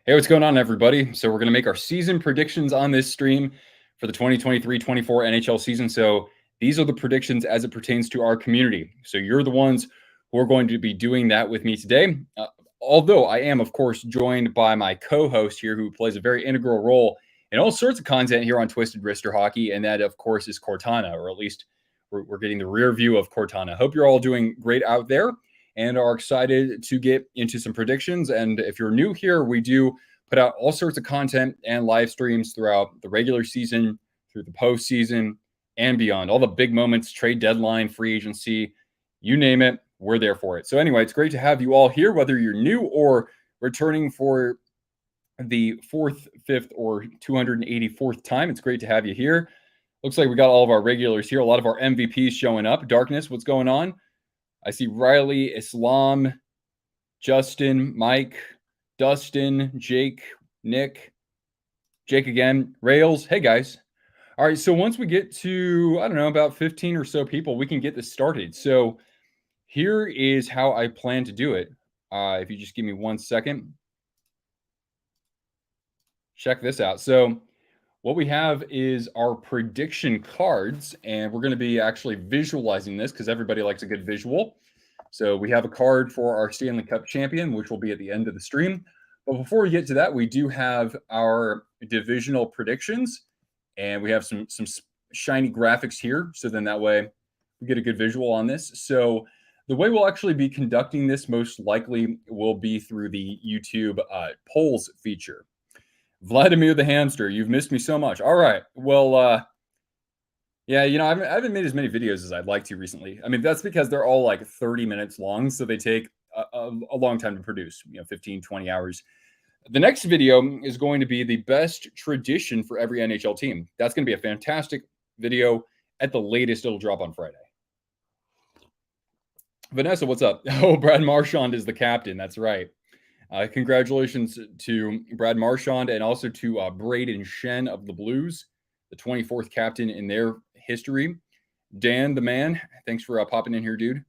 Hey, what's going on, everybody? So, we're going to make our season predictions on this stream for the 2023-24 NHL season. So, these are the predictions as it pertains to our community. So, you're the ones who are going to be doing that with me today. Although I am, of course, joined by my co-host here, who plays a very integral role in all sorts of content here on Twisted Wrister Hockey, and that, of course, is Cortana, or at least we're getting the rear view of Cortana. Hope you're all doing great out there and are excited to get into some predictions. And if you're new here, we do put out all sorts of content and live streams throughout the regular season, through the postseason, and beyond. All the big moments, trade deadline, free agency, you name it, we're there for it. So anyway, it's great to have you all here, whether you're new or returning for the 4th, 5th, or 284th time. It's great to have you here. Looks like we got all of our regulars here. A lot of our MVPs showing up. Darkness, what's going on? I see Riley, Islam, Justin, Mike, Dustin, Jake, Nick, Jake again, Rails. Hey, guys. All right, so once we get to, I don't know, about 15 or so people, we can get this started. So here is how I plan to do it. If you just give me 1 second. Check this out. So what we have is our prediction cards, and we're going to be actually visualizing this because everybody likes a good visual. So we have a card for our Stanley Cup champion, which will be at the end of the stream. But before we get to that, we do have our divisional predictions, and we have some shiny graphics here. So then that way we get a good visual on this. So the way we'll actually be conducting this most likely will be through the YouTube polls feature. Vladimir the Hamster, you've missed me so much. All right. Well, yeah, I haven't made as many videos as I'd like to recently. I mean, that's because they're all like 30 minutes long, so they take a long time to produce, 15, 20 hours. The next video is going to be the best tradition for every NHL team. That's going to be a fantastic video. At the latest, it'll drop on Friday. Vanessa, what's up? Oh, Brad Marchand is the captain. That's right. Congratulations to Brad Marchand and also to Braden Shen of the Blues, the 24th captain in their history. Dan, the man, thanks for popping in here, dude.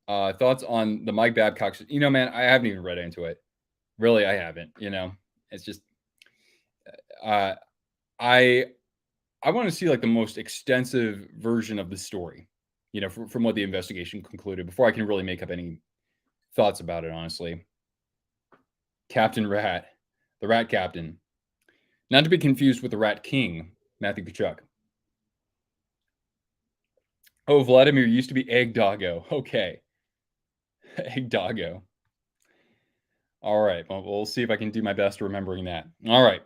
Thoughts on the Mike Babcock? Man, I haven't even read into it. Really, I haven't. It's just I want to see like the most extensive version of the story, from what the investigation concluded before I can really make up any thoughts about it, honestly. Captain Rat, the Rat Captain. Not to be confused with the Rat King, Matthew Kachuk. Oh, Vladimir used to be Egg Doggo. Okay. Egg Doggo. All right. Well, we'll see if I can do my best remembering that. All right.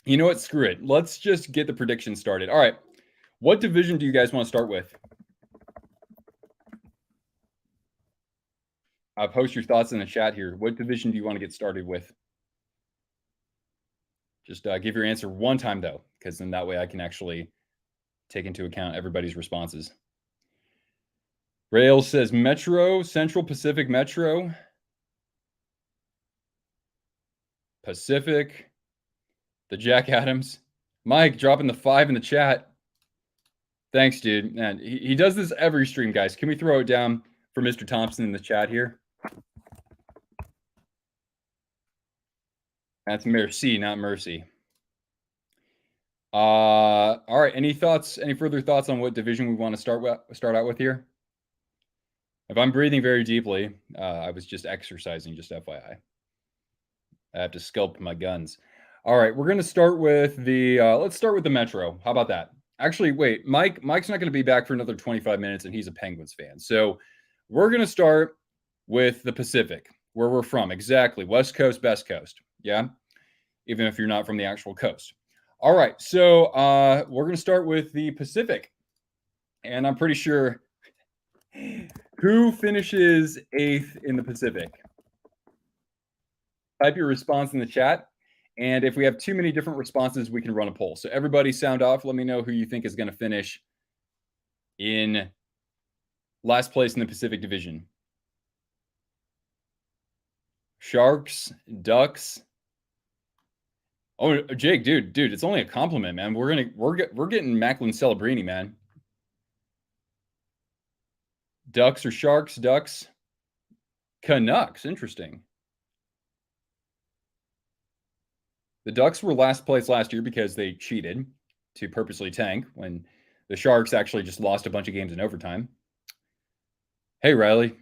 You know what? Screw it. Let's just get the prediction started. All right. What division do you guys want to start with? Post your thoughts in the chat here. What division do you want to get started with? Just give your answer one time, though, because then that way I can actually take into account everybody's responses. Rails says Metro, Central Pacific Metro. Pacific. The Jack Adams. Mike dropping the 5 in the chat. Thanks, dude. Man, he does this every stream, guys. Can we throw it down for Mr. Thompson in the chat here? That's merci, not mercy. All right. Any further thoughts on what division we want to start out with here? If I'm breathing very deeply, I was just exercising, just FYI. I have to sculpt my guns. All right, we're going to start with let's start with the Metro. How about that? Actually, wait, Mike's not going to be back for another 25 minutes, and he's a Penguins fan. So we're going to start with the Pacific, where we're from. Exactly. West Coast, best coast. Yeah? Even if you're not from the actual coast. All right, so we're going to start with the Pacific. And I'm pretty sure who finishes 8th in the Pacific? Type your response in the chat. And if we have too many different responses, we can run a poll. So everybody sound off. Let me know who you think is going to finish in last place in the Pacific Division. Sharks, Ducks. Oh, Jake, dude, it's only a compliment, man. We're getting Macklin Celebrini, man. Ducks or Sharks? Ducks. Canucks. Interesting. The Ducks were last place last year because they cheated to purposely tank when the Sharks actually just lost a bunch of games in overtime. Hey, Riley.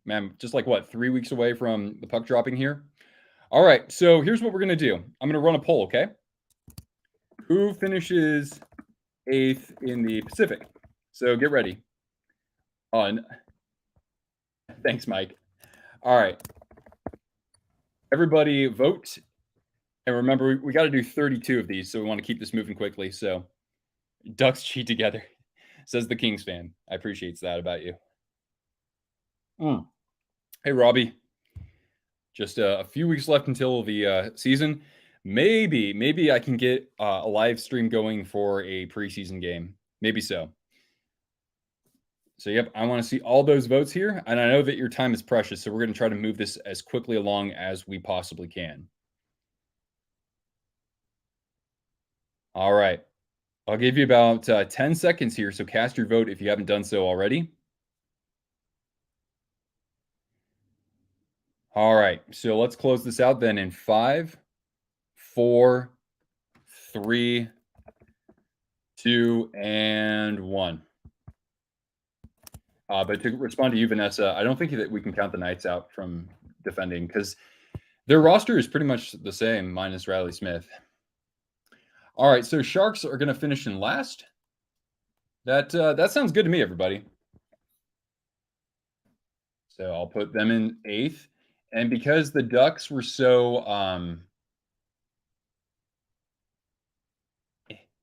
Man, just like what, 3 weeks away from the puck dropping here? All right, so here's what we're going to do. I'm going to run a poll, okay? Who finishes 8th in the Pacific? So get ready. Thanks, Mike. All right. Everybody vote. And remember, we got to do 32 of these, so we want to keep this moving quickly. So Ducks cheat together, says the Kings fan. I appreciate that about you. Hey, Robbie. Just a few weeks left until the season. Maybe I can get a live stream going for a preseason game. Maybe so. So, yep, I want to see all those votes here. And I know that your time is precious, so we're going to try to move this as quickly along as we possibly can. All right. I'll give you about 10 seconds here, so cast your vote if you haven't done so already. All right, so let's close this out then in 5, 4, 3, 2, and 1. But to respond to you, Vanessa, I don't think that we can count the Knights out from defending because their roster is pretty much the same, minus Riley Smith. All right, so Sharks are going to finish in last. That sounds good to me, everybody. So I'll put them in 8th. And because the Ducks were so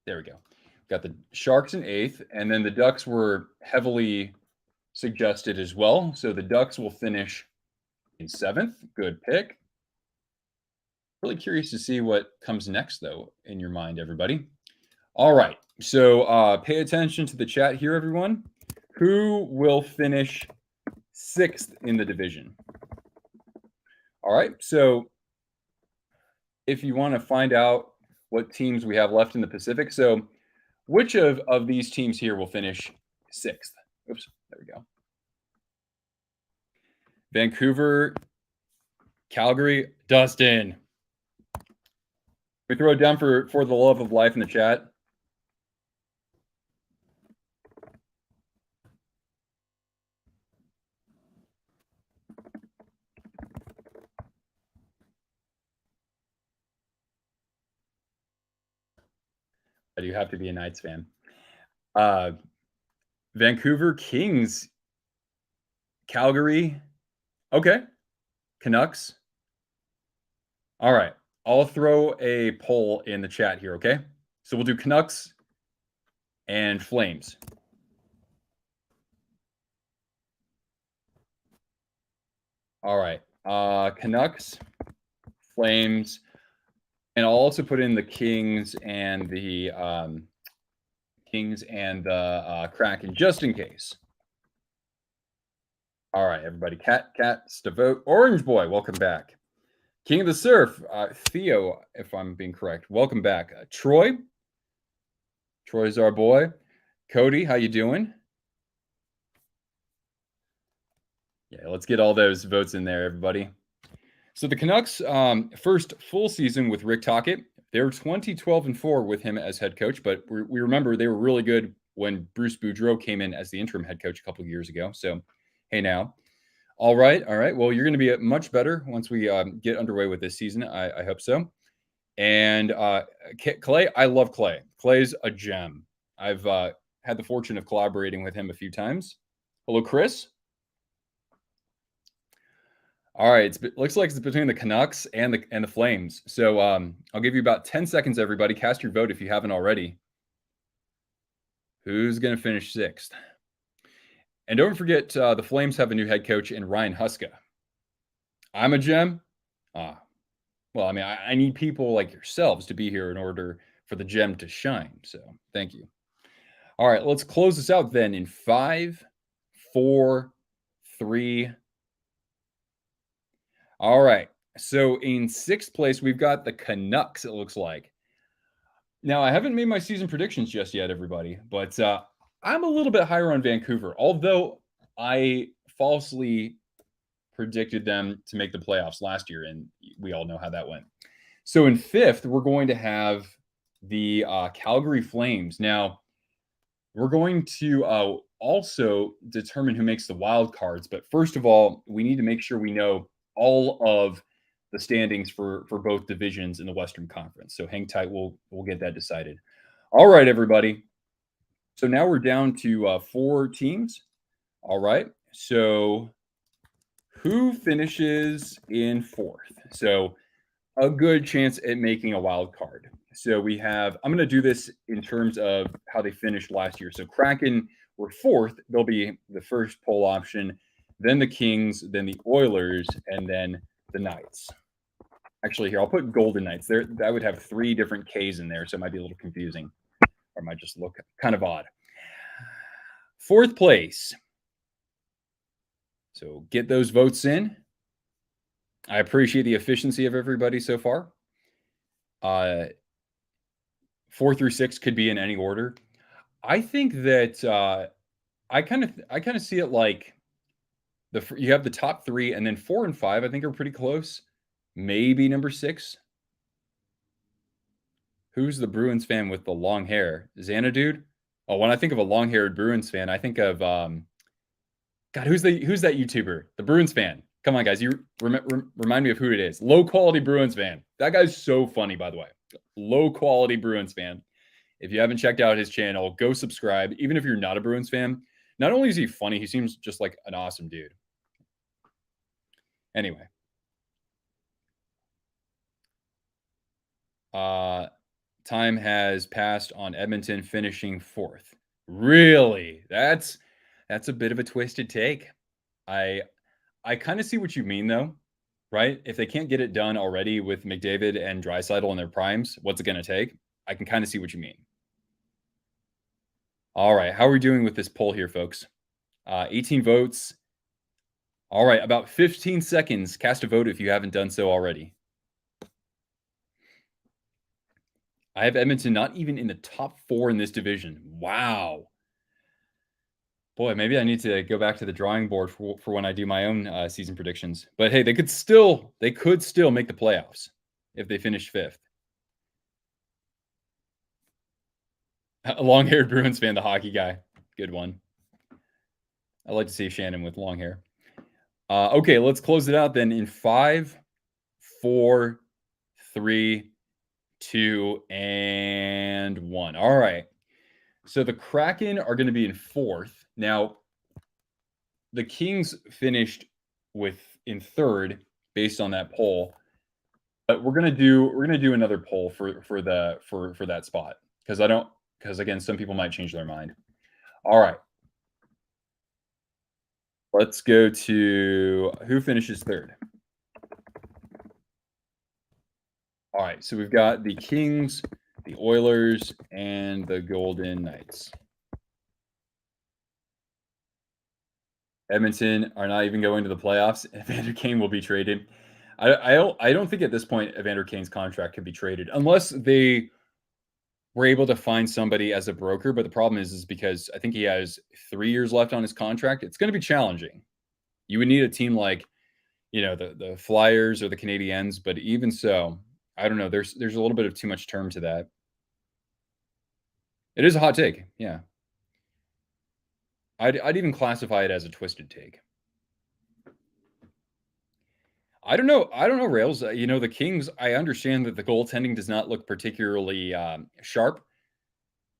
there we go. Got the Sharks in 8th, and then the Ducks were heavily suggested as well. So the Ducks will finish in 7th. Good pick. Really curious to see what comes next, though, in your mind, everybody. All right. So pay attention to the chat here, everyone. Who will finish 6th in the division? All right. So if you want to find out what teams we have left in the Pacific, so which of these teams here will finish 6th? Oops, there we go. Vancouver, Calgary, Dustin. We throw it down for the love of life in the chat. I do have to be a Knights fan. Vancouver Kings, Calgary. Okay. Canucks. All right. I'll throw a poll in the chat here, okay? So we'll do Canucks and Flames. All right. Canucks, Flames, and I'll also put in the Kings and the Kraken just in case. All right, everybody. Cats to vote. Orange Boy, welcome back. King of the Surf, Theo, if I'm being correct. Welcome back. Troy's our boy. Cody, how you doing? Yeah, let's get all those votes in there, everybody. So the Canucks, first full season with Rick Tocchet. They were 20-12-4 with him as head coach, but we remember they were really good when Bruce Boudreau came in as the interim head coach a couple of years ago. So, hey now. All right. Well, you're going to be much better once we get underway with this season. I hope so. And Clay, I love Clay. Clay's a gem. I've had the fortune of collaborating with him a few times. Hello, Chris. All right, it looks like it's between the Canucks and the Flames. So I'll give you about 10 seconds, everybody. Cast your vote if you haven't already. Who's going to finish 6th? And don't forget, the Flames have a new head coach in Ryan Huska. I'm a gem. Well, I mean, I need people like yourselves to be here in order for the gem to shine. So thank you. All right, let's close this out then in 5, 4, 3. All right. So in 6th place, we've got the Canucks, it looks like. Now, I haven't made my season predictions just yet, everybody, but I'm a little bit higher on Vancouver, although I falsely predicted them to make the playoffs last year, and we all know how that went. So in fifth, we're going to have the Calgary Flames. Now, we're going to also determine who makes the wild cards. But first of all, we need to make sure we know all of the standings for both divisions in the Western Conference. So hang tight. We'll get that decided. All right, everybody. So now we're down to 4 teams. All right. So who finishes in fourth? So a good chance at making a wild card. So we have, I'm going to do this in terms of how they finished last year. So Kraken were fourth. They'll be the first poll option, then the Kings, then the Oilers, and then the Knights. Actually, here, I'll put Golden Knights. There, that would have 3 different Ks in there, so it might be a little confusing, or it might just look kind of odd. Fourth place. So get those votes in. I appreciate the efficiency of everybody so far. 4 through 6 could be in any order. I think that I kind of see it like you have the top 3, and then 4 and 5 I think are pretty close. Maybe number 6. Who's the Bruins fan with the long hair? Xanadude? Oh, when I think of a long-haired Bruins fan, I think of God. Who's that YouTuber? The Bruins fan. Come on, guys. You remind me of who it is. Low quality Bruins fan. That guy's so funny, by the way. Low quality Bruins fan. If you haven't checked out his channel, go subscribe. Even if you're not a Bruins fan, not only is he funny, he seems just like an awesome dude. Anyway. Time has passed on Edmonton finishing fourth. Really? That's a bit of a twisted take. I kind of see what you mean, though, right? If they can't get it done already with McDavid and Draisaitl in their primes, what's it going to take? I can kind of see what you mean. All right. How are we doing with this poll here, folks? 18 votes. All right. About 15 seconds. Cast a vote if you haven't done so already. I have Edmonton not even in the top 4 in this division. Wow. Boy, maybe I need to go back to the drawing board for when I do my own season predictions. But hey, they could still make the playoffs if they finish 5th. A long-haired Bruins fan, the hockey guy. Good one. I like to see Shannon with long hair. Okay, let's close it out then in 5, 4, 3, 2, and 1. All right. So the Kraken are going to be in 4th. Now, the Kings finished in 3rd based on that poll. But we're gonna do another poll for that spot because again, some people might change their mind. All right. Let's go to who finishes 3rd. All right, so we've got the Kings, the Oilers, and the Golden Knights. Edmonton are not even going to the playoffs. Evander Kane will be traded. I don't think at this point Evander Kane's contract could be traded unless they were able to find somebody as a broker. But the problem is because I think he has 3 years left on his contract. It's going to be challenging. You would need a team like, the Flyers or the Canadiens. But even so, I don't know. There's a little bit of too much term to that. It is a hot take. Yeah. I'd even classify it as a twisted take. I don't know, Rails. The Kings, I understand that the goaltending does not look particularly sharp.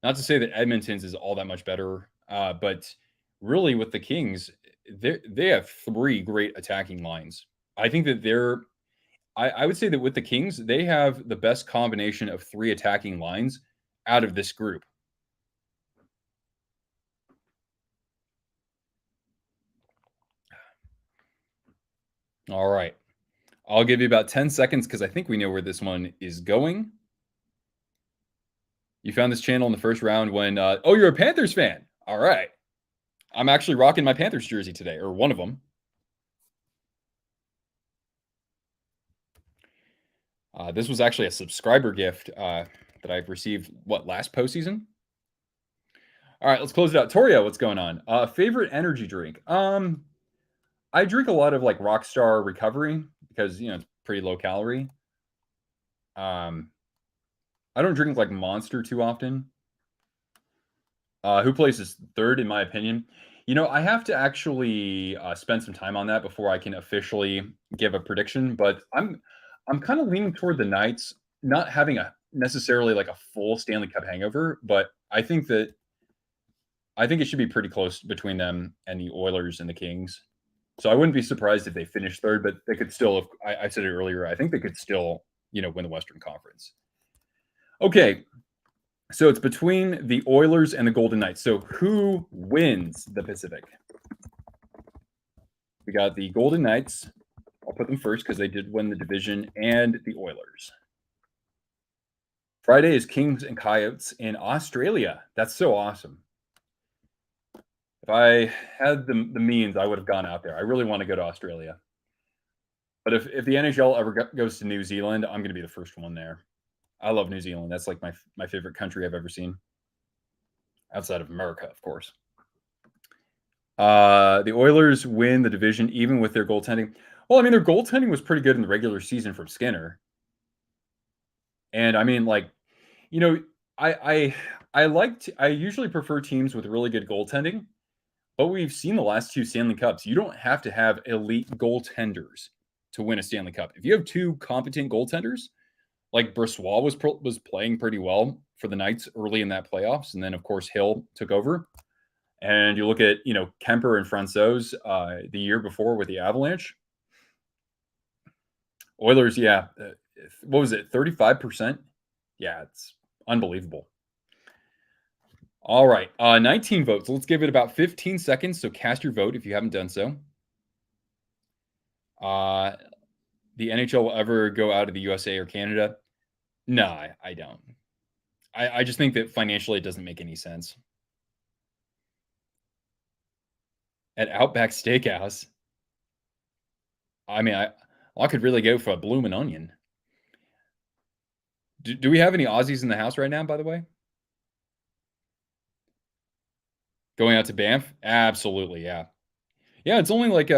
Not to say that Edmonton's is all that much better, but really with the Kings, they have 3 great attacking lines. I think that I would say that with the Kings, they have the best combination of 3 attacking lines out of this group. All right. I'll give you about 10 seconds because I think we know where this one is going. You found this channel in the first round when, oh, you're a Panthers fan. All right. I'm actually rocking my Panthers jersey today, or one of them. This was actually a subscriber gift that I've received, last postseason? All right, let's close it out. Torio, what's going on? Favorite energy drink? I drink a lot of like Rockstar Recovery because, it's pretty low calorie. I don't drink like Monster too often. Who places third, in my opinion? I have to actually spend some time on that before I can officially give a prediction. But I'm kind of leaning toward the Knights, not having a necessarily like a full Stanley Cup hangover, but I think it should be pretty close between them and the Oilers and the Kings. So I wouldn't be surprised if they finished third, but they could still. I said it earlier. I think they could still, win the Western Conference. Okay, so it's between the Oilers and the Golden Knights. So who wins the Pacific? We got the Golden Knights. I'll put them first because they did win the division, and the Oilers. Friday is Kings and Coyotes in Australia. That's so awesome. If I had the means, I would have gone out there. I really want to go to Australia. But if the NHL ever goes to New Zealand, I'm going to be the first one there. I love New Zealand. That's like my favorite country I've ever seen. Outside of America, of course. The Oilers win the division even with their goaltending. Well, I mean, their goaltending was pretty good in the regular season from Skinner. And I mean, like, I usually prefer teams with really good goaltending, but we've seen the last two Stanley Cups. You don't have to have elite goaltenders to win a Stanley Cup. If you have two competent goaltenders, like Brossoit was playing pretty well for the Knights early in that playoffs, and then of course Hill took over. And you look at Kemper and Francouz the year before with the Avalanche. Oilers, yeah, what was it, 35%? Yeah, it's unbelievable. All right, 19 votes. Let's give it about 15 seconds. So cast your vote if you haven't done so. The NHL will ever go out of the USA or Canada? No, I don't. I just think that financially it doesn't make any sense. At Outback Steakhouse, I mean, I could really go for a bloomin' onion. Do we have any Aussies in the house right now, by the way? Going out to Banff? Absolutely, yeah. Yeah, it's only like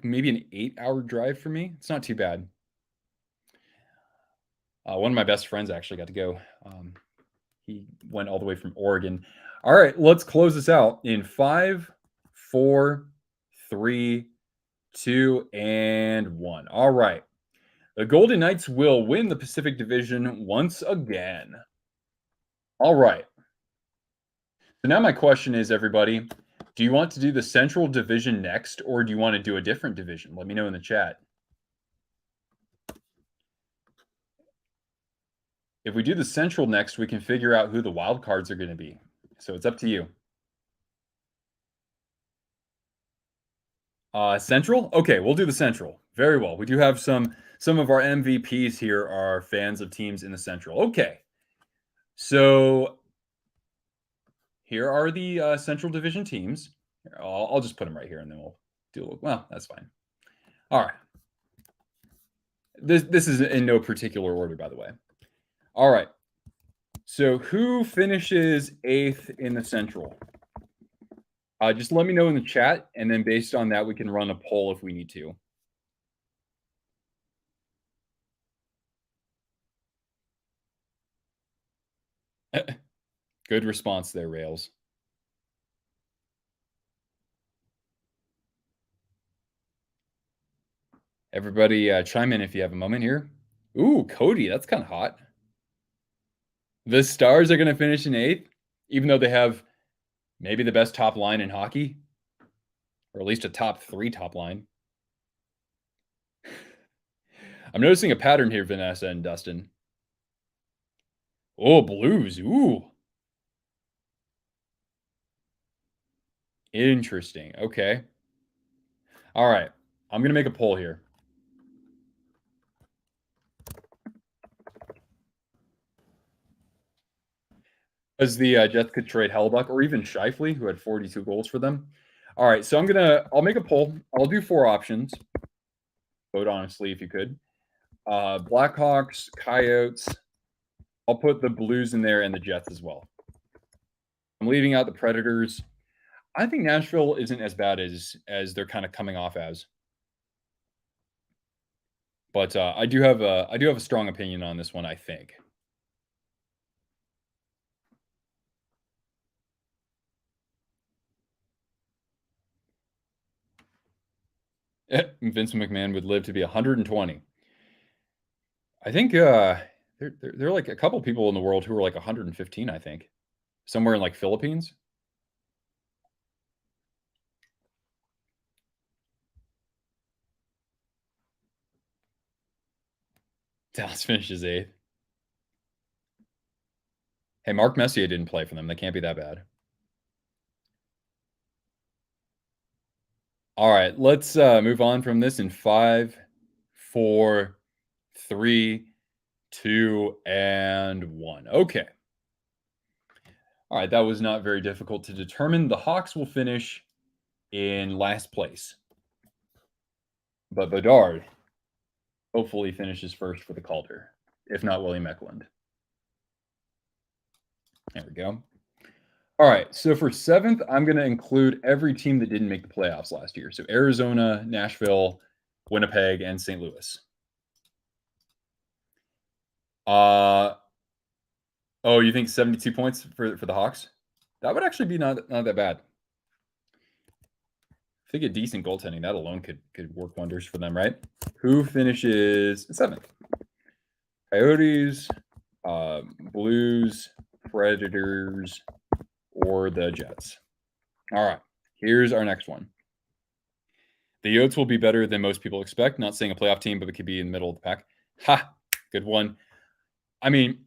maybe an 8-hour drive for me. It's not too bad. One of my best friends actually got to go. He went all the way from Oregon. All right, let's close this out in 5, 4, 3, 2, and 1. All right. The Golden Knights will win the Pacific Division once again. All right. So now my question is, everybody, do you want to do the Central Division next, or do you want to do a different division? Let me know in the chat. If we do the Central next, we can figure out who the wild cards are going to be. So it's up to you. Central? Okay, we'll do the Central. Very well. We do have some of our MVPs here are fans of teams in the Central. Okay. So here are the Central Division teams. Here, I'll just put them right here, and then we'll do a little. Well, that's fine. All right. This is in no particular order, by the way. All right. So who finishes 8th in the Central? Just let me know in the chat, and then based on that, we can run a poll if we need to. Good response there, Rails. Everybody chime in if you have a moment here. Ooh, Cody, that's kind of hot. The Stars are going to finish in 8th, even though they have maybe the best top line in hockey, or at least a top 3 top line. I'm noticing a pattern here, Vanessa and Dustin. Oh, Blues. Ooh. Interesting. Okay. All right. I'm going to make a poll here. As the Jets could trade Hellbuck or even Scheifele, who had 42 goals for them. All right. So I'll make a poll. I'll do 4 options. Vote honestly if you could. Blackhawks, Coyotes. I'll put the Blues in there and the Jets as well. I'm leaving out the Predators. I think Nashville isn't as bad as they're kind of coming off as. But I do have a strong opinion on this one, I think. Vince McMahon would live to be 120. I think there are like a couple people in the world who are like 115, I think. Somewhere in like Philippines. Dallas finishes 8th. Hey, Mark Messier didn't play for them. They can't be that bad. All right, let's move on from this in 5, 4, 3, 2, and 1. Okay. All right, that was not very difficult to determine. The Hawks will finish in last place, but Bedard hopefully finishes first for the Calder, if not William Eklund. There we go. All right, so for 7th, I'm going to include every team that didn't make the playoffs last year. So Arizona, Nashville, Winnipeg, and St. Louis. Oh, you think 72 points for the Hawks? That would actually be not that bad. If they get decent goaltending, that alone could work wonders for them, right? Who finishes 7th? Coyotes, Blues, Predators, or the Jets. All right, here's our next one. The Yotes will be better than most people expect. Not saying a playoff team, but it could be in the middle of the pack. Ha! Good one. I mean,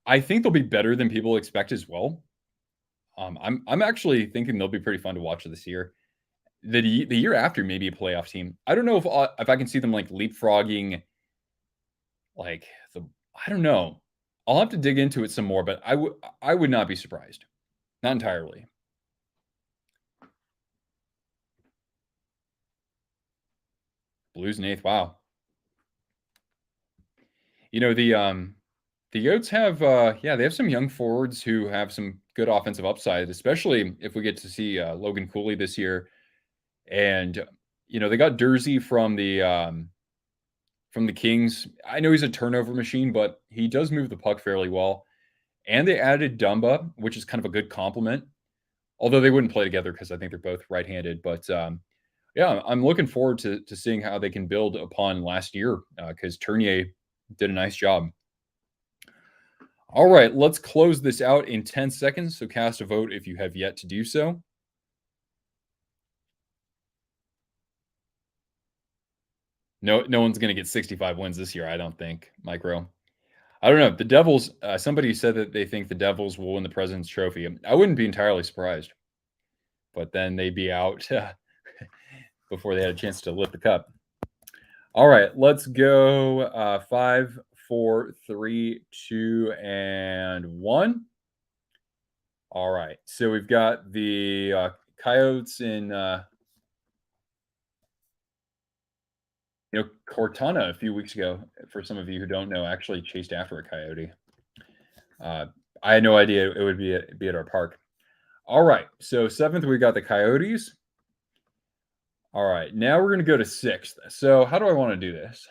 I think they'll be better than people expect as well. I'm actually thinking they'll be pretty fun to watch this year. The year after, maybe a playoff team. I don't know if I can see them like leapfrogging, like the I don't know. I'll have to dig into it some more, but I would not be surprised. Not entirely. Blues and 8th. Wow. You know the Yotes have they have some young forwards who have some good offensive upside, especially if we get to see Logan Cooley this year. And they got Dursey from the Kings. I know he's a turnover machine, but he does move the puck fairly well. And they added Dumba, which is kind of a good compliment. Although they wouldn't play together because I think they're both right-handed. But yeah, I'm looking forward to seeing how they can build upon last year because Tournier did a nice job. All right, let's close this out in 10 seconds. So cast a vote if you have yet to do so. No one's going to get 65 wins this year, I don't think, Micro. I don't know. The Devils, somebody said that they think the Devils will win the President's Trophy. I wouldn't be entirely surprised. But then they'd be out before they had a chance to lift the cup. All right, let's go 5, 4, 3, 2, and 1. All right, so we've got the Coyotes in Cortana a few weeks ago. For some of you who don't know, actually chased after a coyote. I had no idea it would be at our park. All right, so 7th we got the Coyotes. All right, now we're gonna go to 6th. So how do I want to do this?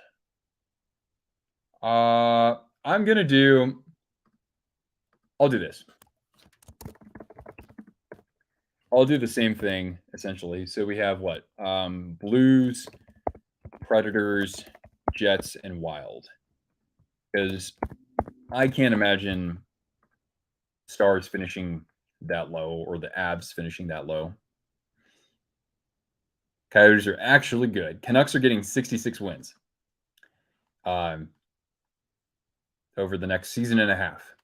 I'm gonna do. I'll do this. I'll do the same thing essentially. So we have what? Blues, Predators, Jets, and Wild. Because I can't imagine Stars finishing that low or the Abs finishing that low. Coyotes are actually good. Canucks are getting 66 wins over the next season and a half.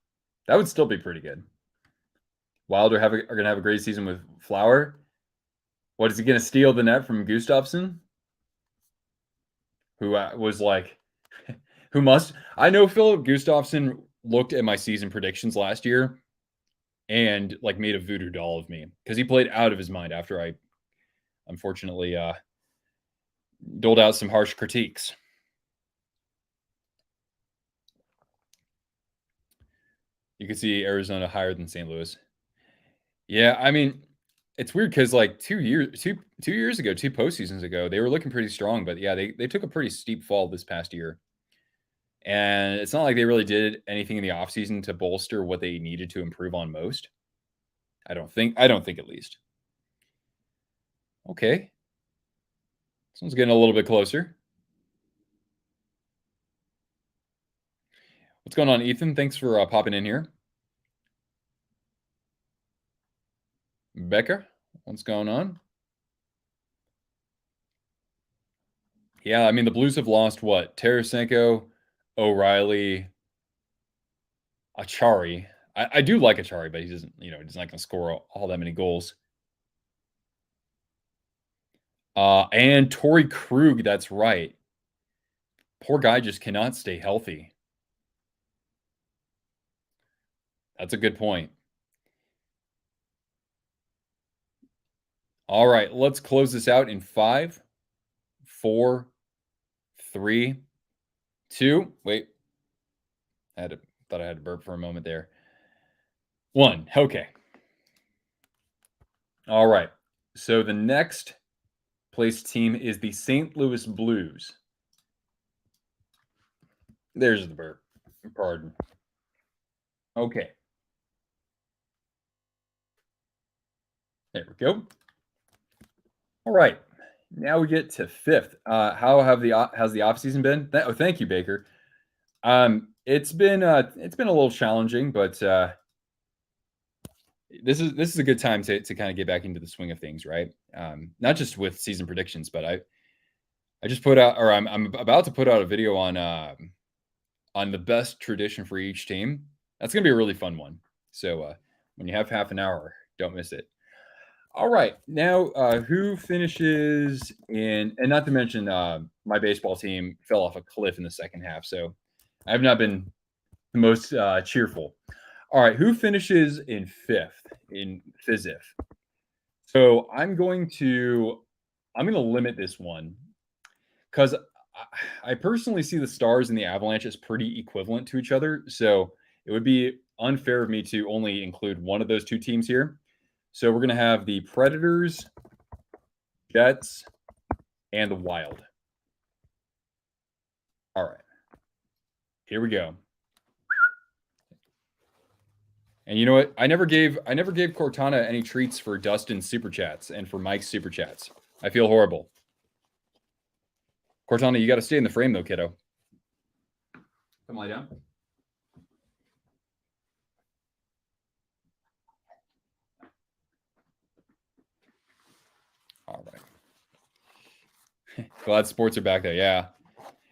That would still be pretty good. Wild are going to have a great season with Flower. What is he going to steal the net from Gustafsson? Who was like, who must? I know Philip Gustafsson looked at my season predictions last year and like made a voodoo doll of me because he played out of his mind after I unfortunately doled out some harsh critiques. You can see Arizona higher than St. Louis. Yeah, I mean, It's weird because like 2 years ago, two postseasons ago, they were looking pretty strong, but yeah, they took a pretty steep fall this past year. And it's not like they really did anything in the offseason to bolster what they needed to improve on most. I don't think at least. Okay. This one's getting a little bit closer. What's going on, Ethan? Thanks for popping in here. Becca, what's going on? Yeah, I mean, the Blues have lost what? Tarasenko, O'Reilly, Achari. I do like Achari, but he doesn't, he's not going to score all that many goals. And Torrey Krug, that's right. Poor guy just cannot stay healthy. That's a good point. All right, let's close this out in 5, 4, 3, 2. Wait, thought I had to burp for a moment there. 1. Okay. All right. So the next place team is the St. Louis Blues. There's the burp. Pardon. Okay. There we go. All right. Now we get to 5th. How's the offseason been? Thank you, Baker. It's been a little challenging, but this is a good time to kind of get back into the swing of things, right? Not just with season predictions, but I just put out, or I'm about to put out a video on the best tradition for each team. That's gonna be a really fun one. So when you have half an hour, don't miss it. All right, now who finishes in? And not to mention, my baseball team fell off a cliff in the second half, so I have not been the most cheerful. All right, who finishes in 5th in Physif? So I'm going to limit this one because I personally see the Stars and the Avalanche as pretty equivalent to each other. So it would be unfair of me to only include one of those two teams here. So we're going to have the Predators, Jets, and the Wild. All right. Here we go. And you know what? I never gave Cortana any treats for Dustin's super chats and for Mike's super chats. I feel horrible. Cortana, you got to stay in the frame though, kiddo. Come lie down. All right. Glad sports are back though. Yeah.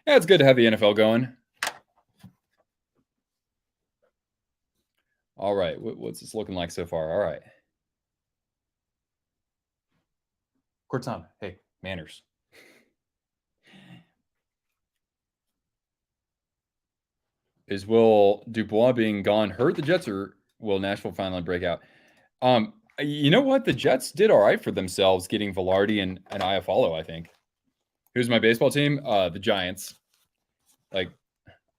Yeah, it's good to have the NFL going. All right. What's this looking like so far? All right. Cortana, hey, manners. Is Will Dubois being gone hurt the Jets, or will Nashville finally break out? You know what? The Jets did all right for themselves getting Velarde and Iafallo, I think. Who's my baseball team? The Giants. Like,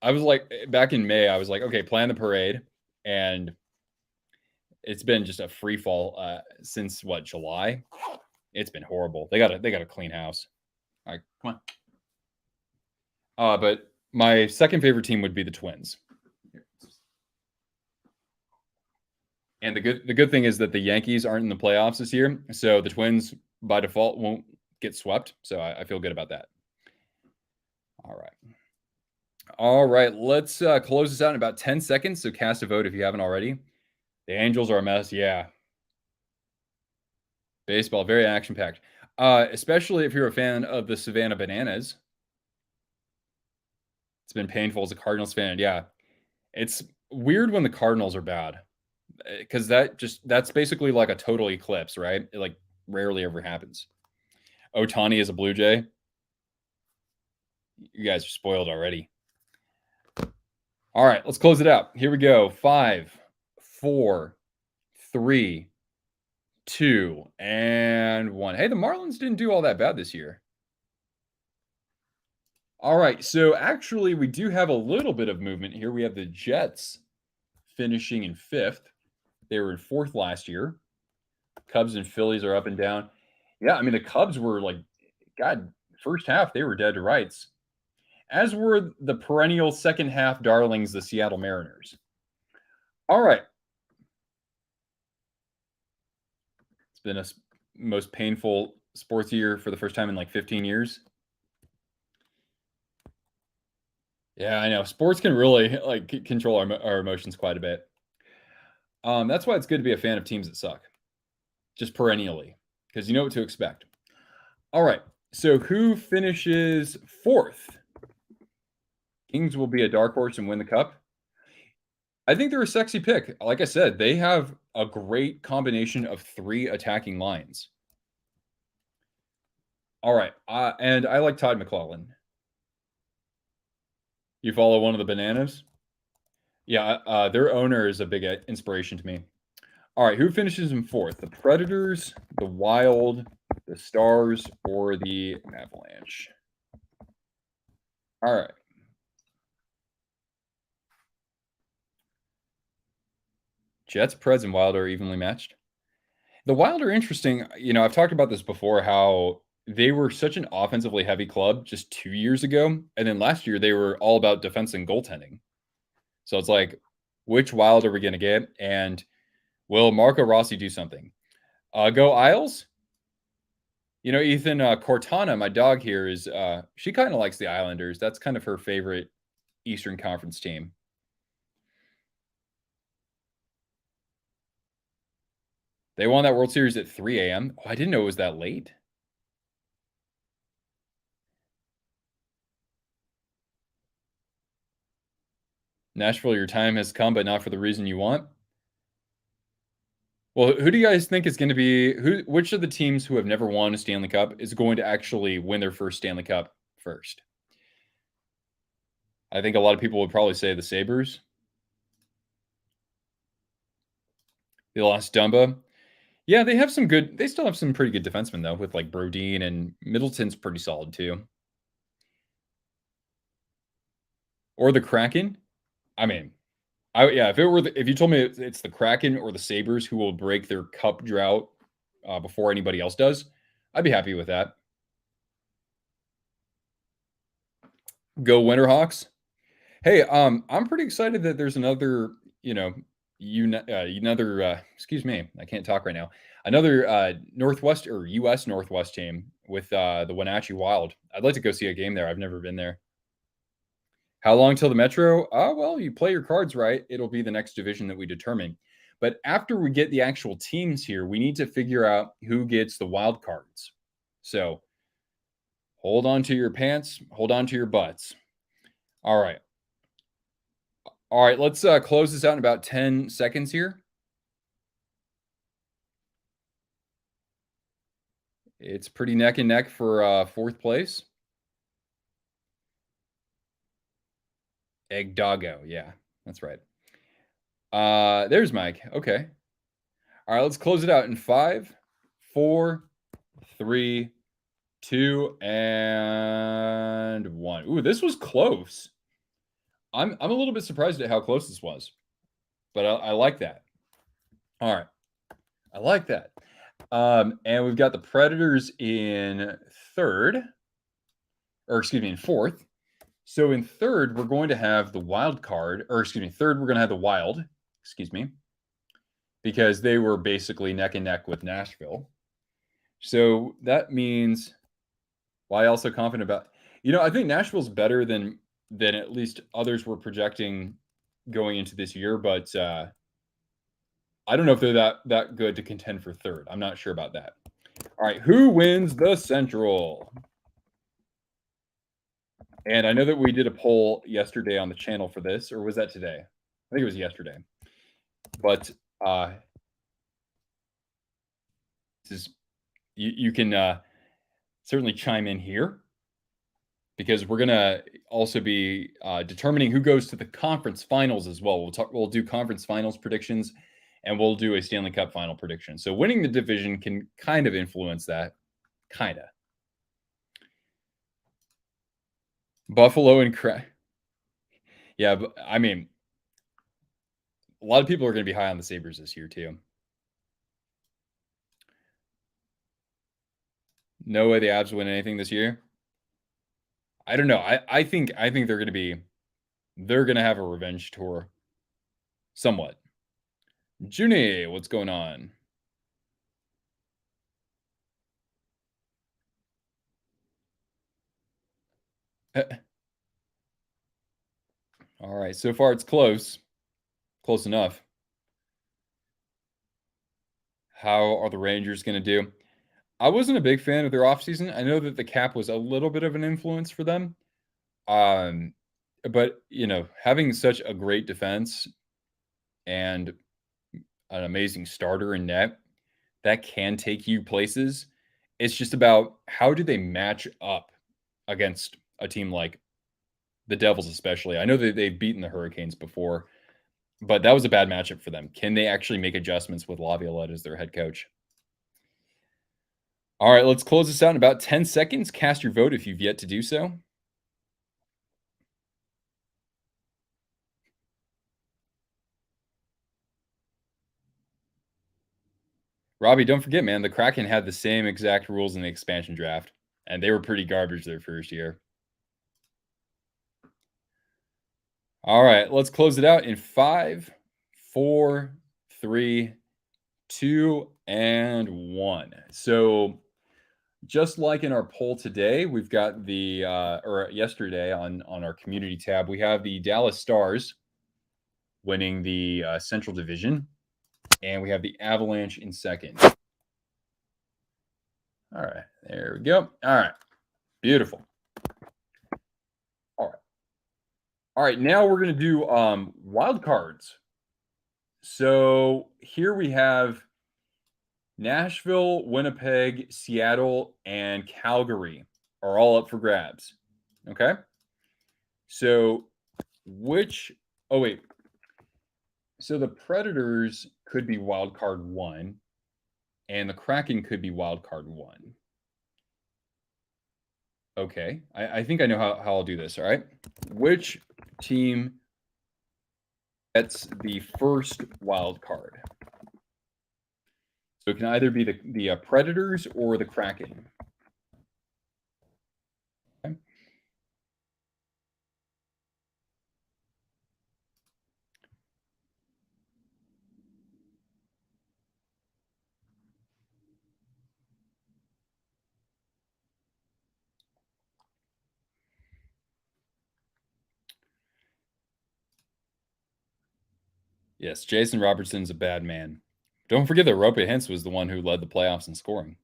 I was like, back in May, I was like, okay, plan the parade. And it's been just a free fall since what, July? It's been horrible. They got a clean house. All right, come on. But my second favorite team would be the Twins. And the good thing is that the Yankees aren't in the playoffs this year, so the Twins by default won't get swept. So I feel good about that. All right. Let's close this out in about 10 seconds. So cast a vote if you haven't already. The Angels are a mess. Yeah. Baseball, very action packed. Especially if you're a fan of the Savannah Bananas. It's been painful as a Cardinals fan. Yeah. It's weird when the Cardinals are bad because that's basically like a total eclipse, right? It like rarely ever happens. Ohtani is a Blue Jay. You guys are spoiled already. All right, let's close it out. Here we go. 5, 4, 3, 2, and 1. Hey, the Marlins didn't do all that bad this year. All right, so actually we do have a little bit of movement here. We have the Jets finishing in 5th. They were in 4th last year. Cubs and Phillies are up and down. Yeah, I mean, the Cubs were like, God, first half, they were dead to rights, as were the perennial second half darlings, the Seattle Mariners. All right. It's been a most painful sports year for the first time in like 15 years. Yeah, I know. Sports can really like control our emotions quite a bit. That's why it's good to be a fan of teams that suck, just perennially, because you know what to expect. All right. So who finishes fourth? Kings will be a dark horse and win the cup. I think they're a sexy pick. Like I said, they have a great combination of 3 attacking lines. All right. And I like Todd McClellan. You follow one of the Bananas? Yeah, their owner is a big inspiration to me. All right, who finishes in fourth? The Predators, the Wild, the Stars, or the Avalanche? All right. Jets, Preds, and Wild are evenly matched. The Wild are interesting. You know, I've talked about this before, how they were such an offensively heavy club just 2 years ago, and then last year they were all about defense and goaltending. So it's like, which Wild are we going to get? And will Marco Rossi do something? Go Isles? You know, Ethan, Cortana, my dog here, is she kind of likes the Islanders. That's kind of her favorite Eastern Conference team. They won that World Series at 3 a.m. Oh, I didn't know it was that late. Nashville, your time has come, but not for the reason you want. Well, who do you guys think is going to be which of the teams who have never won a Stanley Cup is going to actually win their first Stanley Cup first? I think a lot of people would probably say the Sabres. They lost Dumba. Yeah, they still have some pretty good defensemen though, with like Brodin, and Middleton's pretty solid too. Or the Kraken. I mean, if you told me it's the Kraken or the Sabres who will break their cup drought before anybody else does, I'd be happy with that. Go Winterhawks. Hey, I'm pretty excited that there's another, excuse me, I can't talk right now. Another Northwest or U.S. Northwest team with the Wenatchee Wild. I'd like to go see a game there. I've never been there. How long till the Metro? Well, you play your cards right. It'll be the next division that we determine. But after we get the actual teams here, we need to figure out who gets the wild cards. So hold on to your pants, hold on to your butts. All right. All right, let's close this out in about 10 seconds here. It's pretty neck and neck for fourth place. Egg Doggo. Yeah, that's right. There's Mike. Okay. All right, let's close it out in 5, 4, 3, 2, and 1. Ooh, this was close. I'm a little bit surprised at how close this was, but I like that. All right, I like that. And we've got the Predators in third, or excuse me, in fourth. So in third, we're going to have the wild card, or excuse me, third, we're going to have the Wild, excuse me, because they were basically neck and neck with Nashville. So that means, why also confident about, I think Nashville's better than at least others were projecting going into this year, but I don't know if they're that good to contend for third. I'm not sure about that. All right, who wins the Central? And I know that we did a poll yesterday on the channel for this, or was that today? I think it was yesterday. But this is you can certainly chime in here, because we're gonna also be determining who goes to the conference finals as well. We'll do conference finals predictions, and we'll do a Stanley Cup final prediction. So winning the division can kind of influence that, kinda. Buffalo and yeah, but I mean, a lot of people are going to be high on the Sabres this year too. No way the Avs win anything this year. I don't know. I think they're gonna have a revenge tour. Somewhat. Junie, what's going on? All right. So far it's close. Close enough. How are the Rangers gonna do? I wasn't a big fan of their offseason. I know that the cap was a little bit of an influence for them. Um, but having such a great defense and an amazing starter in net that can take you places. It's just about how do they match up against a team like the Devils, especially. I know that they've beaten the Hurricanes before, but that was a bad matchup for them. Can they actually make adjustments with Laviolette as their head coach? All right, let's close this out in about 10 seconds. Cast your vote if you've yet to do so. Robbie, don't forget, man, the Kraken had the same exact rules in the expansion draft, and they were pretty garbage their first year. All right, let's close it out in 5, 4, 3, 2, and 1. So, just like in our poll today, we've got the or yesterday on our community tab, we have the Dallas Stars winning the Central Division, and we have the Avalanche in second. All right, there we go. All right, beautiful. All right, now we're gonna do wild cards. So here we have Nashville, Winnipeg, Seattle, and Calgary are all up for grabs. Okay. So which oh wait. So the Predators could be wild card 1 and the Kraken could be wild card 1. Okay. I think I know how I'll do this. All right. Which team gets the first wild card? So it can either be the Predators or the Kraken. Okay. Yes, Jason Robertson's a bad man. Don't forget that Rope Hintz was the one who led the playoffs in scoring.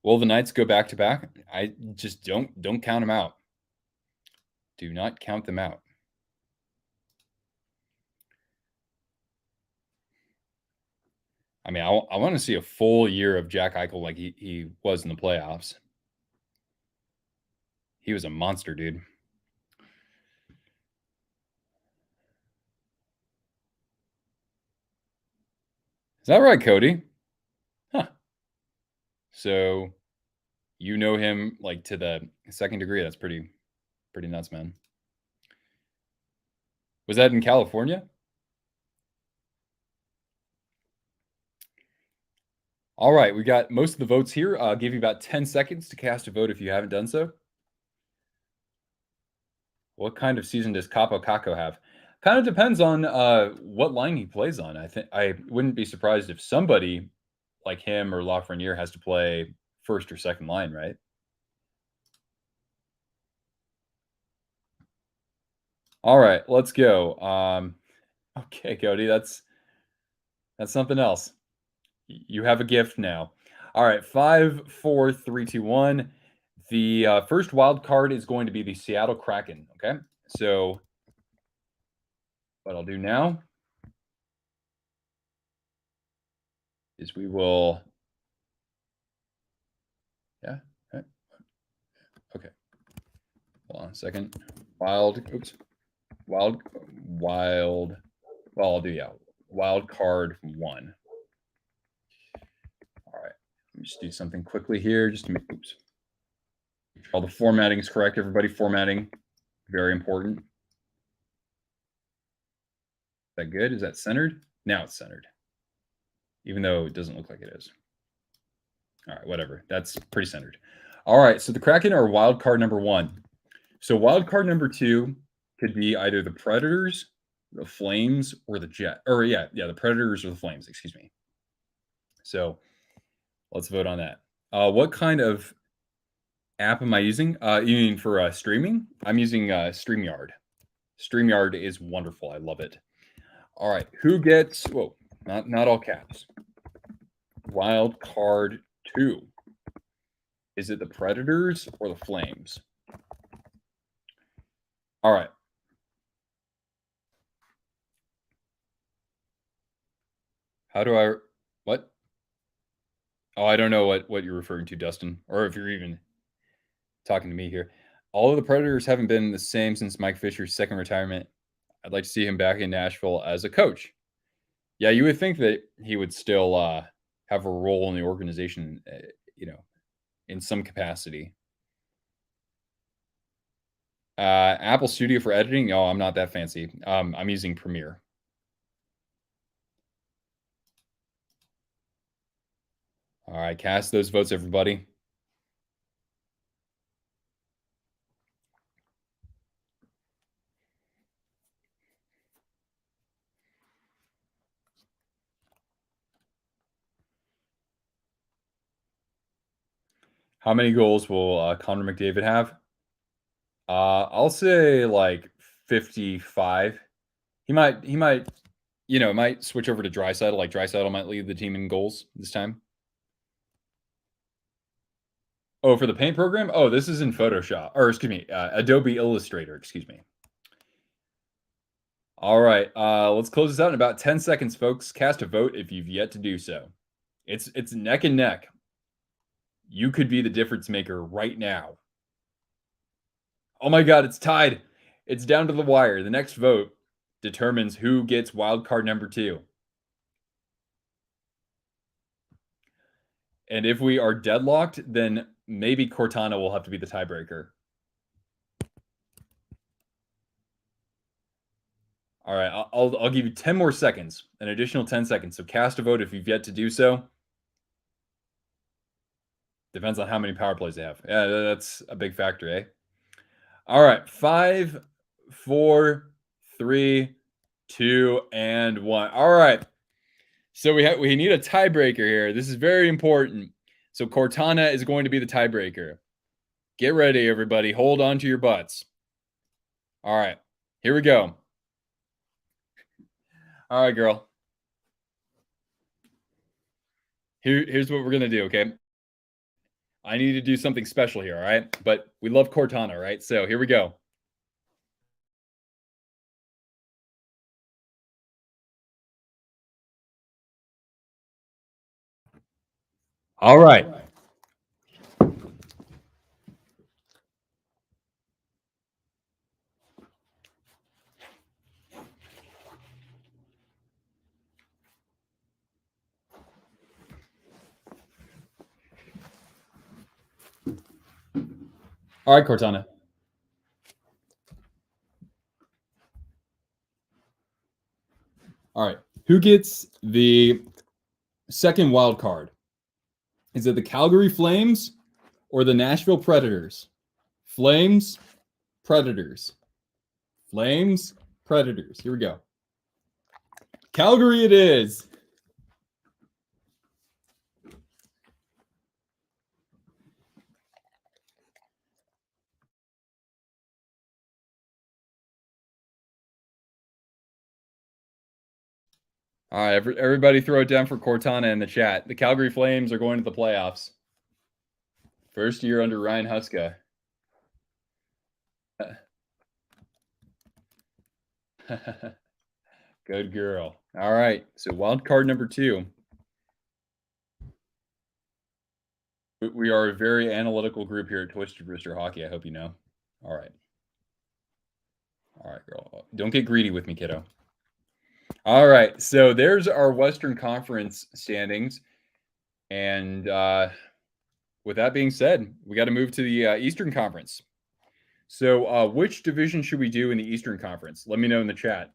Will the Knights go back to back? I just don't count them out. Do not count them out. I mean, I want to see a full year of Jack Eichel like he was in the playoffs. He was a monster, dude. Is that right, Cody? Huh. So you know him like to the second degree. That's pretty nuts, man. Was that in California? All right, we got most of the votes here. I'll give you about 10 seconds to cast a vote if you haven't done so. What kind of season does Capo Caco have? Kind of depends on what line he plays on. I think I wouldn't be surprised if somebody like him or Lafreniere has to play first or second line, right? All right, let's go. Okay, Cody, that's something else. You have a gift now. All right, 5, 4, 3, 2, 1. The first wild card is going to be the Seattle Kraken. Okay, so what I'll do now is we will. Yeah. Okay. Hold on a second. Wild. Oops. Wild. Well, I'll do wild card 1. All right. Let me just do something quickly here, just to make. Oops. All the formatting is correct. Everybody, formatting very important. Is that good? Is that centered? Now it's centered, even though it doesn't look like it is. All right, whatever. That's pretty centered. All right, so the Kraken are wild card number 1. So wild card number 2 could be either the Predators, the Flames, or the Jet. Or the Predators or the Flames, excuse me. So let's vote on that. What kind of app am I using? You mean for streaming? I'm using StreamYard. StreamYard is wonderful. I love it. All right, who gets? Whoa, not all caps. Wild card 2. Is it the Predators or the Flames? All right. How do I? What? Oh, I don't know what you're referring to, Dustin, or if you're even talking to me here. All of the Predators haven't been the same since Mike Fisher's second retirement. I'd like to see him back in Nashville as a coach. Yeah, you would think that he would still have a role in the organization, in some capacity. Apple Studio for editing? No, I'm not that fancy. I'm using Premiere. All right, cast those votes, everybody. How many goals will Connor McDavid have? I'll say like 55. He might, might switch over to Draisaitl. Like Draisaitl might lead the team in goals this time. Oh, for the paint program? Oh, this is in Photoshop, or excuse me, Adobe Illustrator. Excuse me. All right, let's close this out in about 10 seconds, folks. Cast a vote if you've yet to do so. It's neck and neck. You could be the difference maker right now. Oh my God, it's tied. It's down to the wire. The next vote determines who gets wild card number 2. And if we are deadlocked, then maybe Cortana will have to be the tiebreaker. All right, I'll give you 10 more seconds, an additional 10 seconds. So cast a vote if you've yet to do so. Depends on how many power plays they have. Yeah, that's a big factor, eh? All right, 5, 4, 3, 2, and 1. All right. So we need a tiebreaker here. This is very important. So Cortana is going to be the tiebreaker. Get ready, everybody. Hold on to your butts. All right, here we go. All right, girl. Here's what we're gonna do, okay? I need to do something special here, all right? But we love Cortana, right? So here we go. All right. All right, Cortana. All right. Who gets the second wild card? Is it the Calgary Flames or the Nashville Predators? Flames, Predators. Flames, Predators. Here we go. Calgary it is. All right, everybody throw it down for Cortana in the chat. The Calgary Flames are going to the playoffs. First year under Ryan Huska. Good girl. All right, so wild card number 2. We are a very analytical group here at Twisted Rooster Hockey. I hope you know. All right. All right, girl. Don't get greedy with me, kiddo. All right, so there's our Western Conference standings. And with that being said, we got to move to the Eastern Conference. So which division should we do in the Eastern Conference? Let me know in the chat.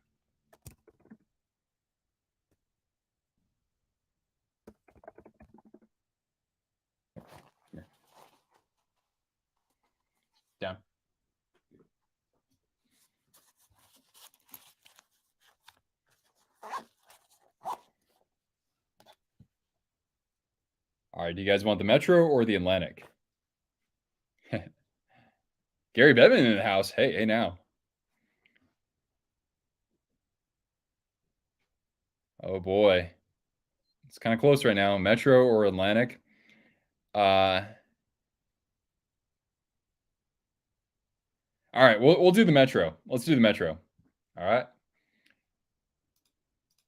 right, do you guys want the Metro or the Atlantic? Gary Bevan in the house. Hey now. Oh boy. It's kind of close right now. Metro or Atlantic? All right, we'll do the Metro. Let's do the Metro. All right.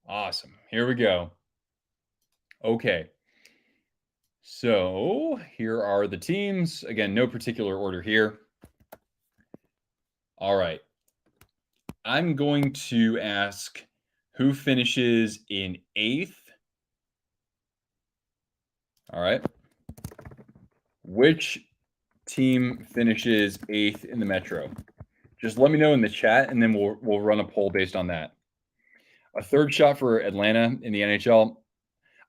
Awesome. Here we go. Okay. So here are the teams. Again, no particular order here. All right. I'm going to ask who finishes in 8th. All right. Which team finishes 8th in the Metro? Just let me know in the chat, and then we'll run a poll based on that. A third shot for Atlanta in the NHL.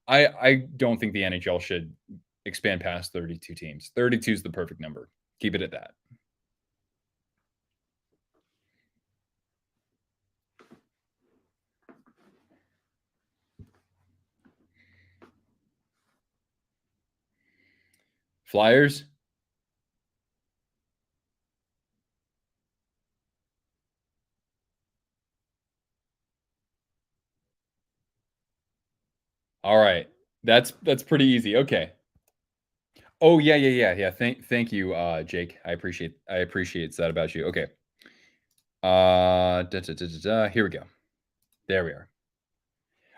I don't think the NHL should expand past 32 teams. 32 is the perfect number. Keep it at that. Flyers. All right. That's pretty easy. Okay. Oh yeah. Thank you, Jake. I appreciate that about you. Okay. Here we go. There we are.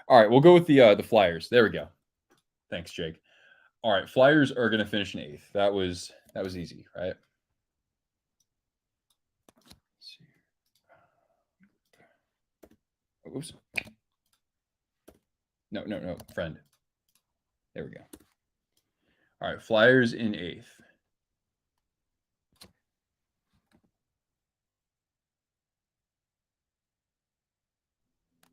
All right, we'll go with the Flyers. There we go. Thanks, Jake. All right, Flyers are going to finish in 8th. That was easy, right? Let's see. Oops. No, friend. There we go. All right, Flyers in 8th.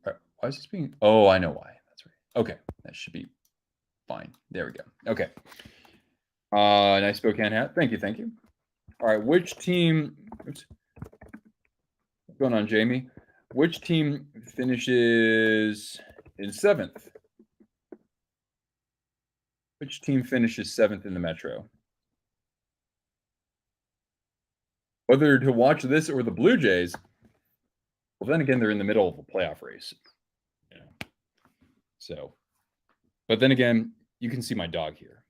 All right, why is this being? Oh, I know why. That's right. Okay, that should be fine. There we go. Okay. Nice Spokane hat. Thank you. All right, which team? Oops. What's going on, Jamie? Which team finishes in 7th? Which team finishes 7th in the Metro? Whether to watch this or the Blue Jays, well, then again, they're in the middle of a playoff race. So, but then again, you can see my dog here.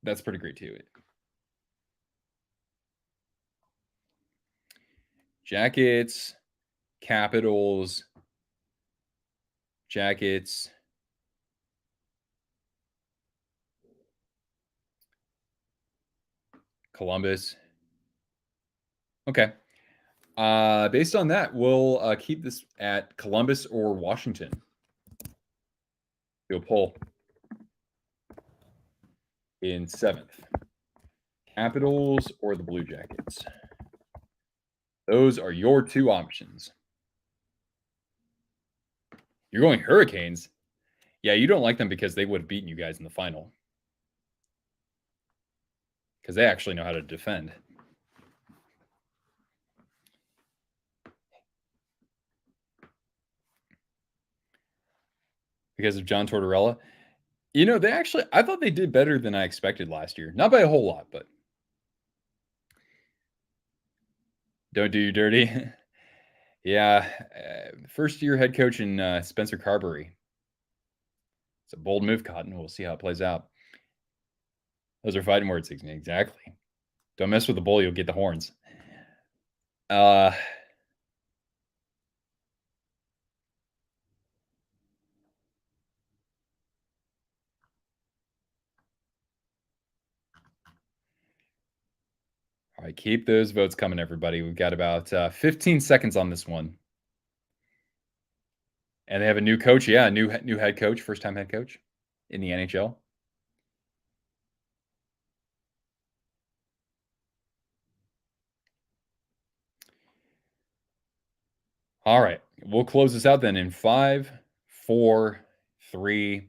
That's pretty great too. Jackets, Capitals, Jackets. Columbus. Okay. Based on that, we'll keep this at Columbus or Washington. Do a poll. In 7th, Capitals or the Blue Jackets. Those are your 2 options. You're going Hurricanes. Yeah, you don't like them because they would have beaten you guys in the final. Because they actually know how to defend. Because of John Tortorella. You know, I thought they did better than I expected last year. Not by a whole lot, but don't do you dirty. Yeah, first-year head coach in Spencer Carberry. It's a bold move, Cotton. We'll see how it plays out. Those are fighting words, exactly. Don't mess with the bull; you'll get the horns. All right, keep those votes coming, everybody. We've got about 15 seconds on this one. And they have a new coach. Yeah, new head coach, first-time head coach in the NHL. All right, we'll close this out then in 5, 4, 3,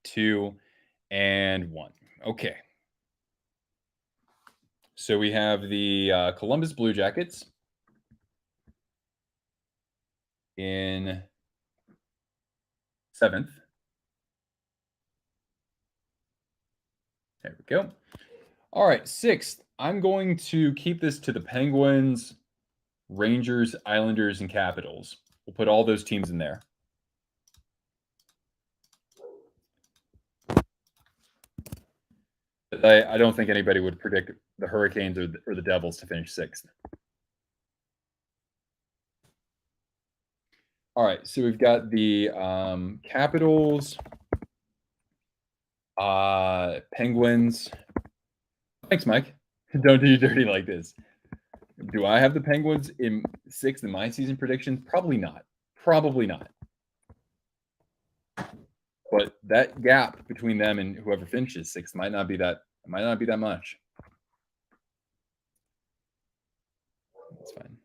2, and 1. Okay. So we have the Columbus Blue Jackets in 7th. There we go. All right, 6th. I'm going to keep this to the Penguins, Rangers, Islanders, and Capitals. We'll put all those teams in there. I don't think anybody would predict the Hurricanes or the Devils to finish 6th. All right, so we've got the Capitals, Penguins. Thanks, Mike. Don't do you dirty like this. Do I have the Penguins in 6th in my season predictions? Probably not. Probably not. But that gap between them and whoever finishes 6th might not be that much. That's fine.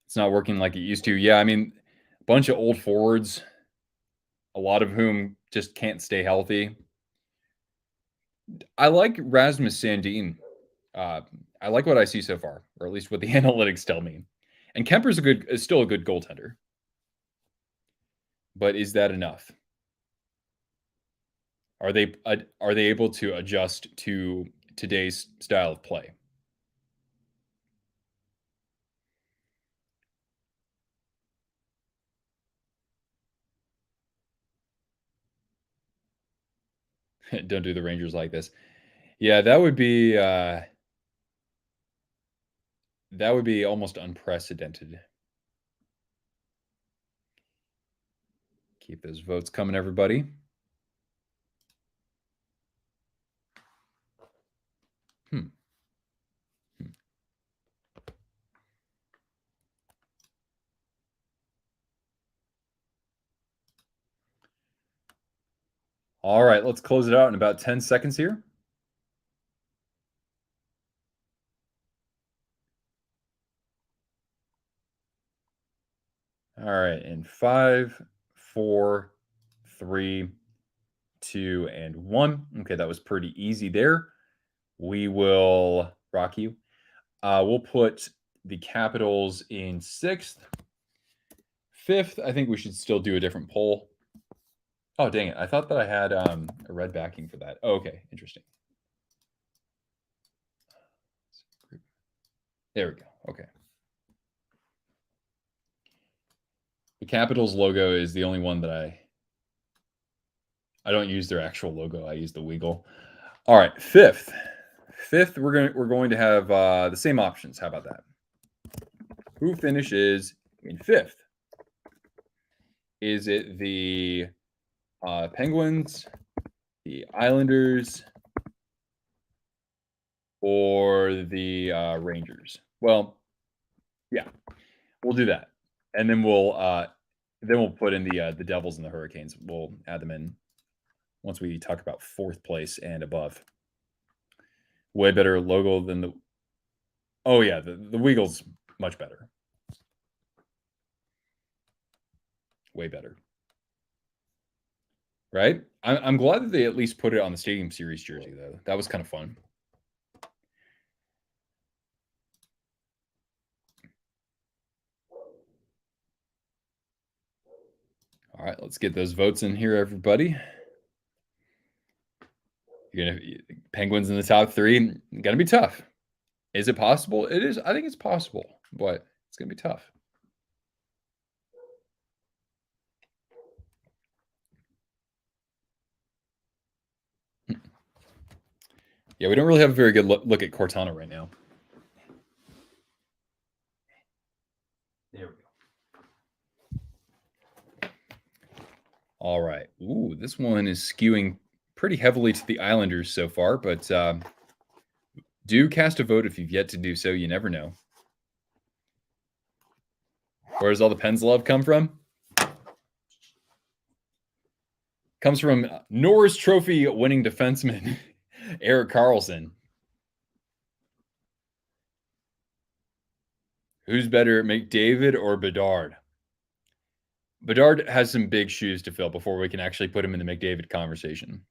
It's not working like it used to. Yeah, I mean, a bunch of old forwards, a lot of whom just can't stay healthy. I like Rasmus Sandin. I like what I see so far, or at least what the analytics tell me. And Kemper's is still a good goaltender. But is that enough? Are they able to adjust to today's style of play? Don't do the Rangers like this. Yeah, that would be almost unprecedented. Keep those votes coming, everybody. All right, let's close it out in about 10 seconds here. All right, in 5, 4, 3, 2, and 1. Okay, that was pretty easy there. We will rock you. We'll put the Capitals in 6th. 5th, I think we should still do a different poll. Oh, dang it. I thought that I had a red backing for that. Oh, okay, interesting. There we go. Okay. The Capitals logo is the only one that I don't use their actual logo. I use the Weagle. All right, 5th. 5th, we're going to have the same options. How about that? Who finishes in 5th? Is it the Penguins, the Islanders, or the Rangers? Well, yeah, we'll do that, and then we'll put in the Devils and the Hurricanes. We'll add them in once we talk about 4th place and above. Way better logo than the. Oh yeah, the Weagle's much better. Way better. Right? I'm glad that they at least put it on the Stadium Series jersey, though. That was kind of fun. All right, let's get those votes in here, everybody. Penguins in the top 3. Gonna be tough. Is it possible? It is. I think it's possible, but it's gonna be tough. Yeah, we don't really have a very good look at Cortana right now. There we go. All right. Ooh, this one is skewing pretty heavily to the Islanders so far, but do cast a vote if you've yet to do so. You never know. Where does all the Pens love come from? Comes from Norris Trophy winning defenseman Erik Karlsson. Who's better, McDavid or Bedard? Bedard has some big shoes to fill before we can actually put him in the McDavid conversation.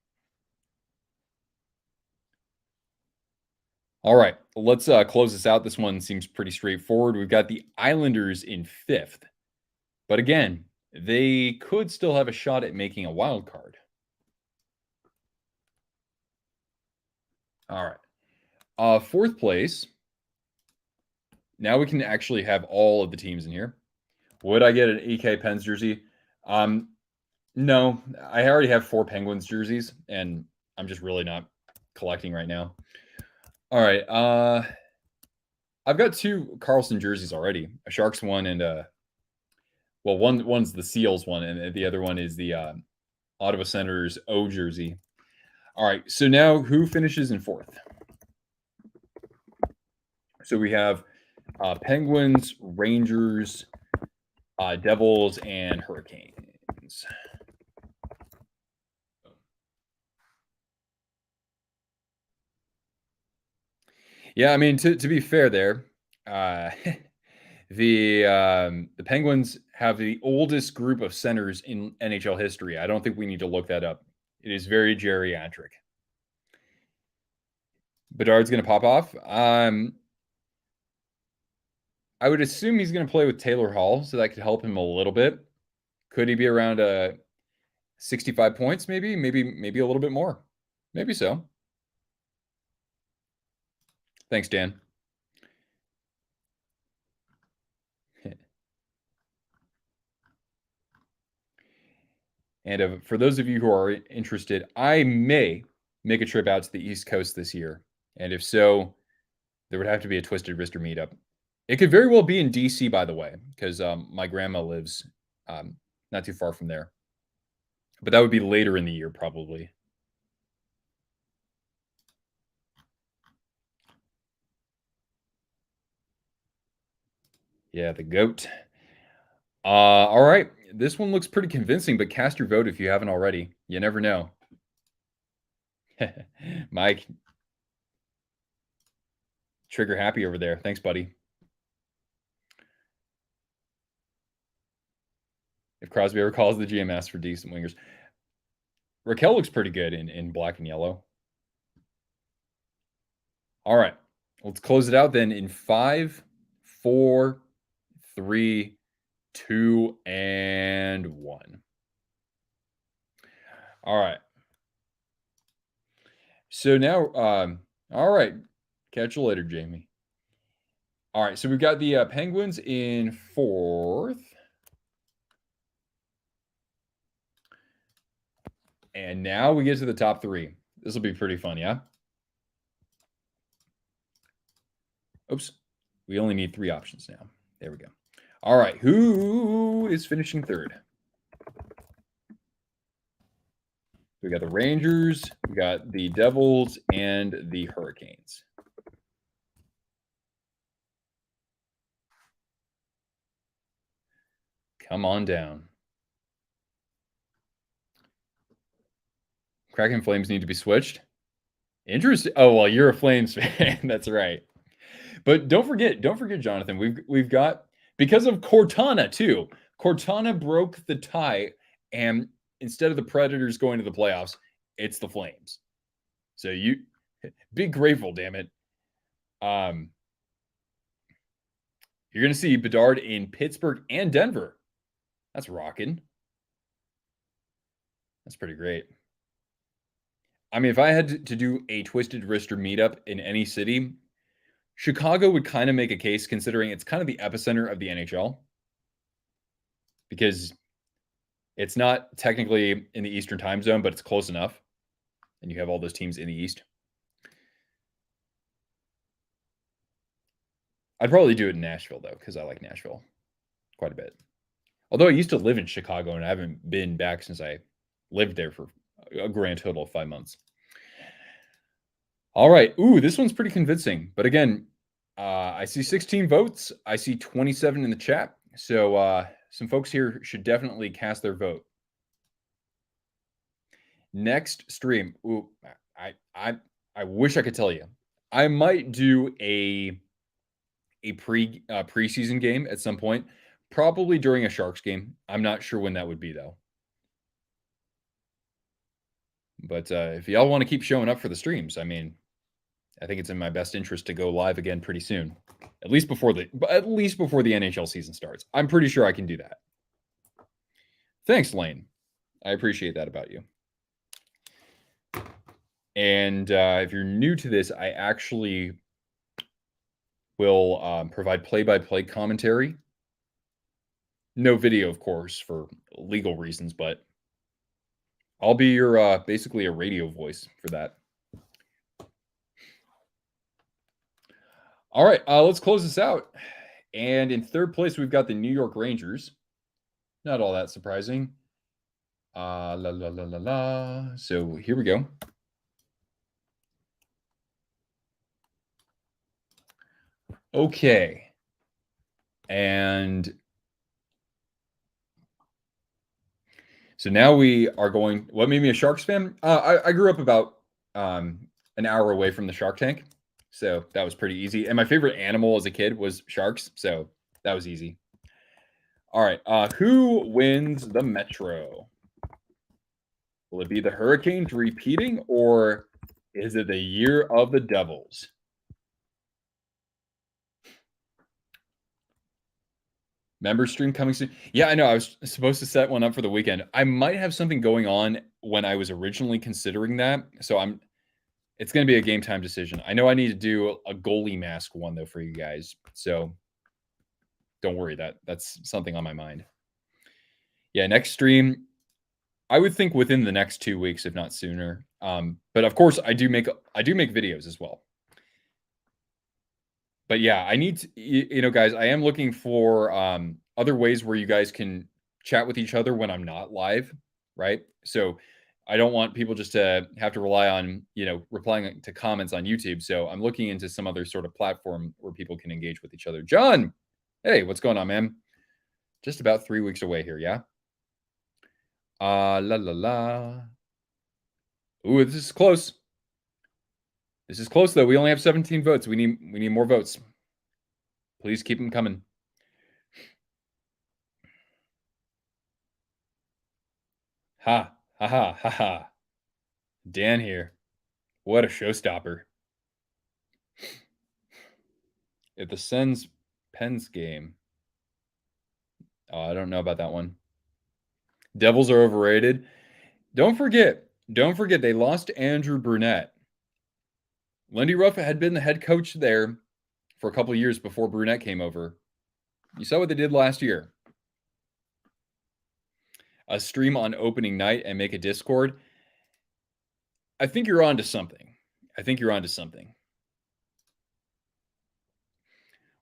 All right, let's close this out. This one seems pretty straightforward. We've got the Islanders in 5th. But again, they could still have a shot at making a wild card. All right. Fourth place. Now we can actually have all of the teams in here. Would I get an EK Pens jersey? No, I already have 4 Penguins jerseys, and I'm just really not collecting right now. All right. I've got 2 Carlson jerseys already. A Sharks one and one's the Seals one, and the other one is the Ottawa Senators O jersey. All right. So now who finishes in 4th? So we have Penguins, Rangers, Devils, and Hurricanes. Yeah, I mean, to be fair there, the Penguins have the oldest group of centers in NHL history. I don't think we need to look that up. It is very geriatric. Bedard's going to pop off. I would assume he's going to play with Taylor Hall, so that could help him a little bit. Could he be around 65 points? Maybe a little bit more. Maybe so. Thanks, Dan. And for those of you who are interested, I may make a trip out to the East Coast this year. And if so, there would have to be a Twisted Wrister meetup. It could very well be in DC, by the way, because my grandma lives not too far from there. But that would be later in the year, probably. Yeah, the goat. All right. This one looks pretty convincing, but cast your vote if you haven't already. You never know. Mike, trigger happy over there. Thanks, buddy. If Crosby ever calls the GMS for decent wingers. Raquel looks pretty good in black and yellow. All right. Let's close it out then in 5, 4, 3, 2, and 1. All right. So now, all right. Catch you later, Jamie. All right. So we've got the Penguins in 4th. And now we get to the top 3. This will be pretty fun, yeah? Oops. We only need 3 options now. There we go. All right. Who is finishing 3rd? We got the Rangers, we got the Devils, and the Hurricanes. Come on down. Kraken Flames need to be switched. Interesting. Oh, well, you're a Flames fan. That's right. But don't forget, Jonathan. We've got, because of Cortana too. Cortana broke the tie, and instead of the Predators going to the playoffs, it's the Flames. So you be grateful, damn it. You're going to see Bedard in Pittsburgh and Denver. That's rocking. That's pretty great. I mean, if I had to do a Twisted Wrister meetup in any city, Chicago would kind of make a case, considering it's kind of the epicenter of the NHL, because it's not technically in the Eastern time zone, but it's close enough. And you have all those teams in the East. I'd probably do it in Nashville, though, because I like Nashville quite a bit. Although I used to live in Chicago, and I haven't been back since I lived there for a grand total of 5 months. All right. Ooh, this one's pretty convincing. But again, I see 16 votes. I see 27 in the chat. So some folks here should definitely cast their vote. Next stream. Ooh, I wish I could tell you. I might do a preseason game at some point, probably during a Sharks game. I'm not sure when that would be, though. But if y'all want to keep showing up for the streams, I mean, I think it's in my best interest to go live again pretty soon, at least before the NHL season starts. I'm pretty sure I can do that. Thanks, Lane. I appreciate that about you. And if you're new to this, I actually will provide play-by-play commentary. No video, of course, for legal reasons, but I'll be your basically a radio voice for that. All right, let's close this out. And in third place, we've got the New York Rangers. Not all that surprising. La la la la la. So here we go. Okay. And so now we are going. What made me a Sharks fan? I grew up about an hour away from the Shark Tank. So that was pretty easy. And my favorite animal as a kid was sharks. So that was easy. All right. Who wins the Metro? Will it be the Hurricanes repeating, or is it the year of the Devils? Member stream coming soon. Yeah, I know. I was supposed to set one up for the weekend. I might have something going on when I was originally considering that. So it's going to be a game time decision. I know I need to do a goalie mask one though for you guys. So don't worry, that's something on my mind. Yeah, next stream, I would think within the next 2 weeks, if not sooner. But of course, I do make videos as well. But yeah, I need to, guys, I am looking for other ways where you guys can chat with each other when I'm not live, right? So I don't want people just to have to rely on, replying to comments on YouTube. So I'm looking into some other sort of platform where people can engage with each other. John, hey, what's going on, man? Just about 3 weeks away here, yeah? La la la. Ooh, this is close. This is close though. We only have 17 votes. We need more votes. Please keep them coming. Ha ha ha ha ha. Dan here. What a showstopper. If the Sens Pens game. Oh, I don't know about that one. Devils are overrated. Don't forget, they lost Andrew Brunette. Lindy Ruff had been the head coach there for a couple of years before Brunette came over. You saw what they did last year. A stream on opening night and make a Discord. I think you're onto something.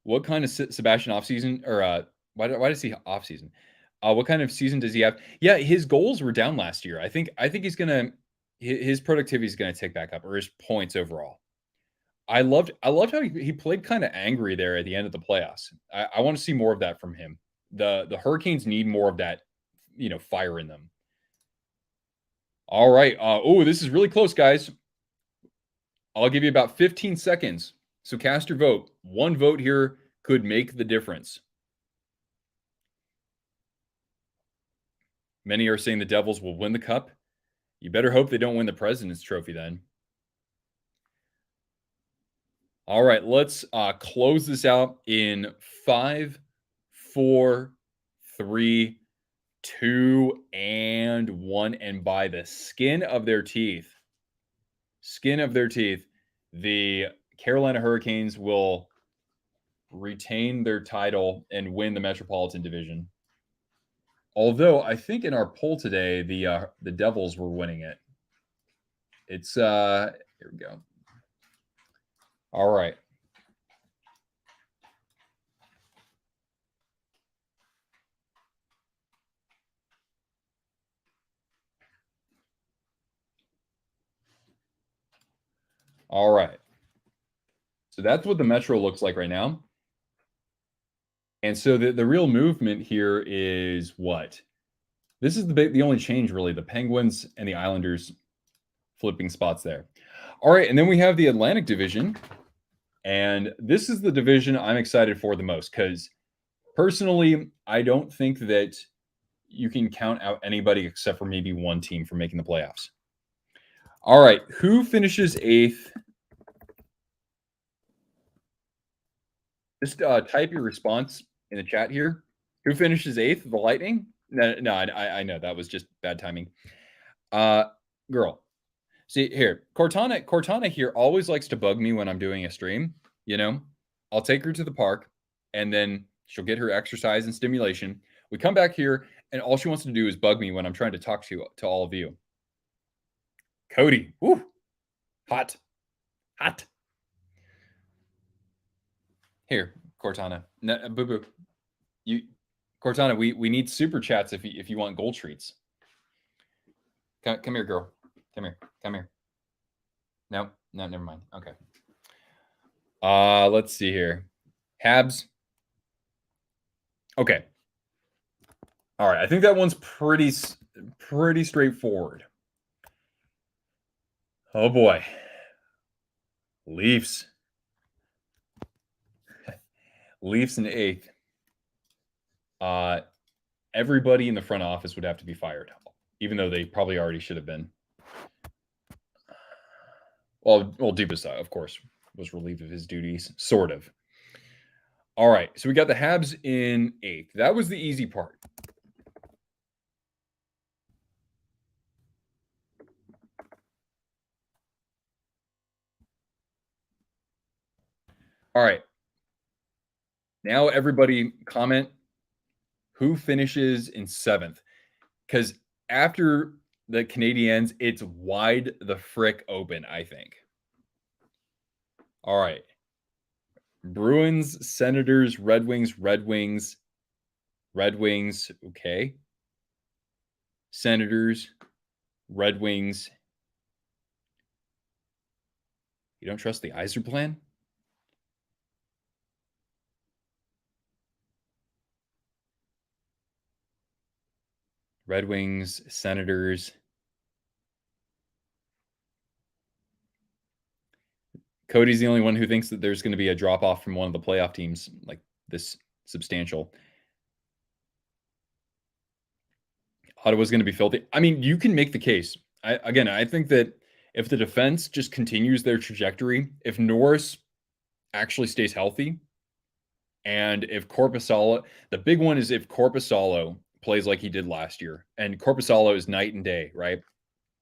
What kind of Sebastian offseason, or why does he offseason? What kind of season does he have? Yeah, his goals were down last year. I think he's gonna his productivity is gonna tick back up, or his points overall. I loved how he played kind of angry there at the end of the playoffs. I want to see more of that from him. The Hurricanes need more of that, fire in them. All right. Oh, this is really close, guys. I'll give you about 15 seconds. So cast your vote. One vote here could make the difference. Many are saying the Devils will win the cup. You better hope they don't win the President's Trophy then. All right, let's close this out in 5, 4, 3, 2, and 1. And by the skin of their teeth, the Carolina Hurricanes will retain their title and win the Metropolitan Division. Although I think in our poll today, the Devils were winning it. It's here we go. All right. All right. So that's what the Metro looks like right now. And so the real movement here is what? This is the only change, really. The Penguins and the Islanders flipping spots there. All right, and then we have the Atlantic Division. And this is the division I'm excited for the most because personally, I don't think that you can count out anybody except for maybe one team for making the playoffs. All right, who finishes 8th? Just type your response in the chat here. Who finishes 8th? The Lightning? No, I know that was just bad timing. Girl, See here, Cortana here always likes to bug me when I'm doing a stream. You know, I'll take her to the park, and then she'll get her exercise and stimulation. We come back here, and all she wants to do is bug me when I'm trying to talk to all of you. Cody, whoo, hot, hot. Here, Cortana, no, boo boo. You, Cortana, we need super chats if you want gold treats. Come here, girl. Come here. No, never mind. Okay. Let's see here. Habs. Okay. All right. I think that one's pretty straightforward. Oh boy. Leafs. Leafs in eighth. Everybody in the front office would have to be fired, even though they probably already should have been. Well, Dubas, of course, was relieved of his duties, sort of. All right, so we got the Habs in eighth. That was the easy part. All right. Now everybody comment who finishes in seventh. Because after the Canadiens, it's wide the frick open, I think. All right. Bruins, Senators, Red Wings. Okay. Senators, Red Wings. You don't trust the Yzer plan? Red Wings, Senators. Cody's the only one who thinks that there's going to be a drop off from one of the playoff teams like this substantial. Ottawa's going to be filthy. I mean, you can make the case. I think that if the defense just continues their trajectory, if Norris actually stays healthy, and if Korpisalo, the big one is if Korpisalo plays like he did last year, and Korpisalo is night and day, right?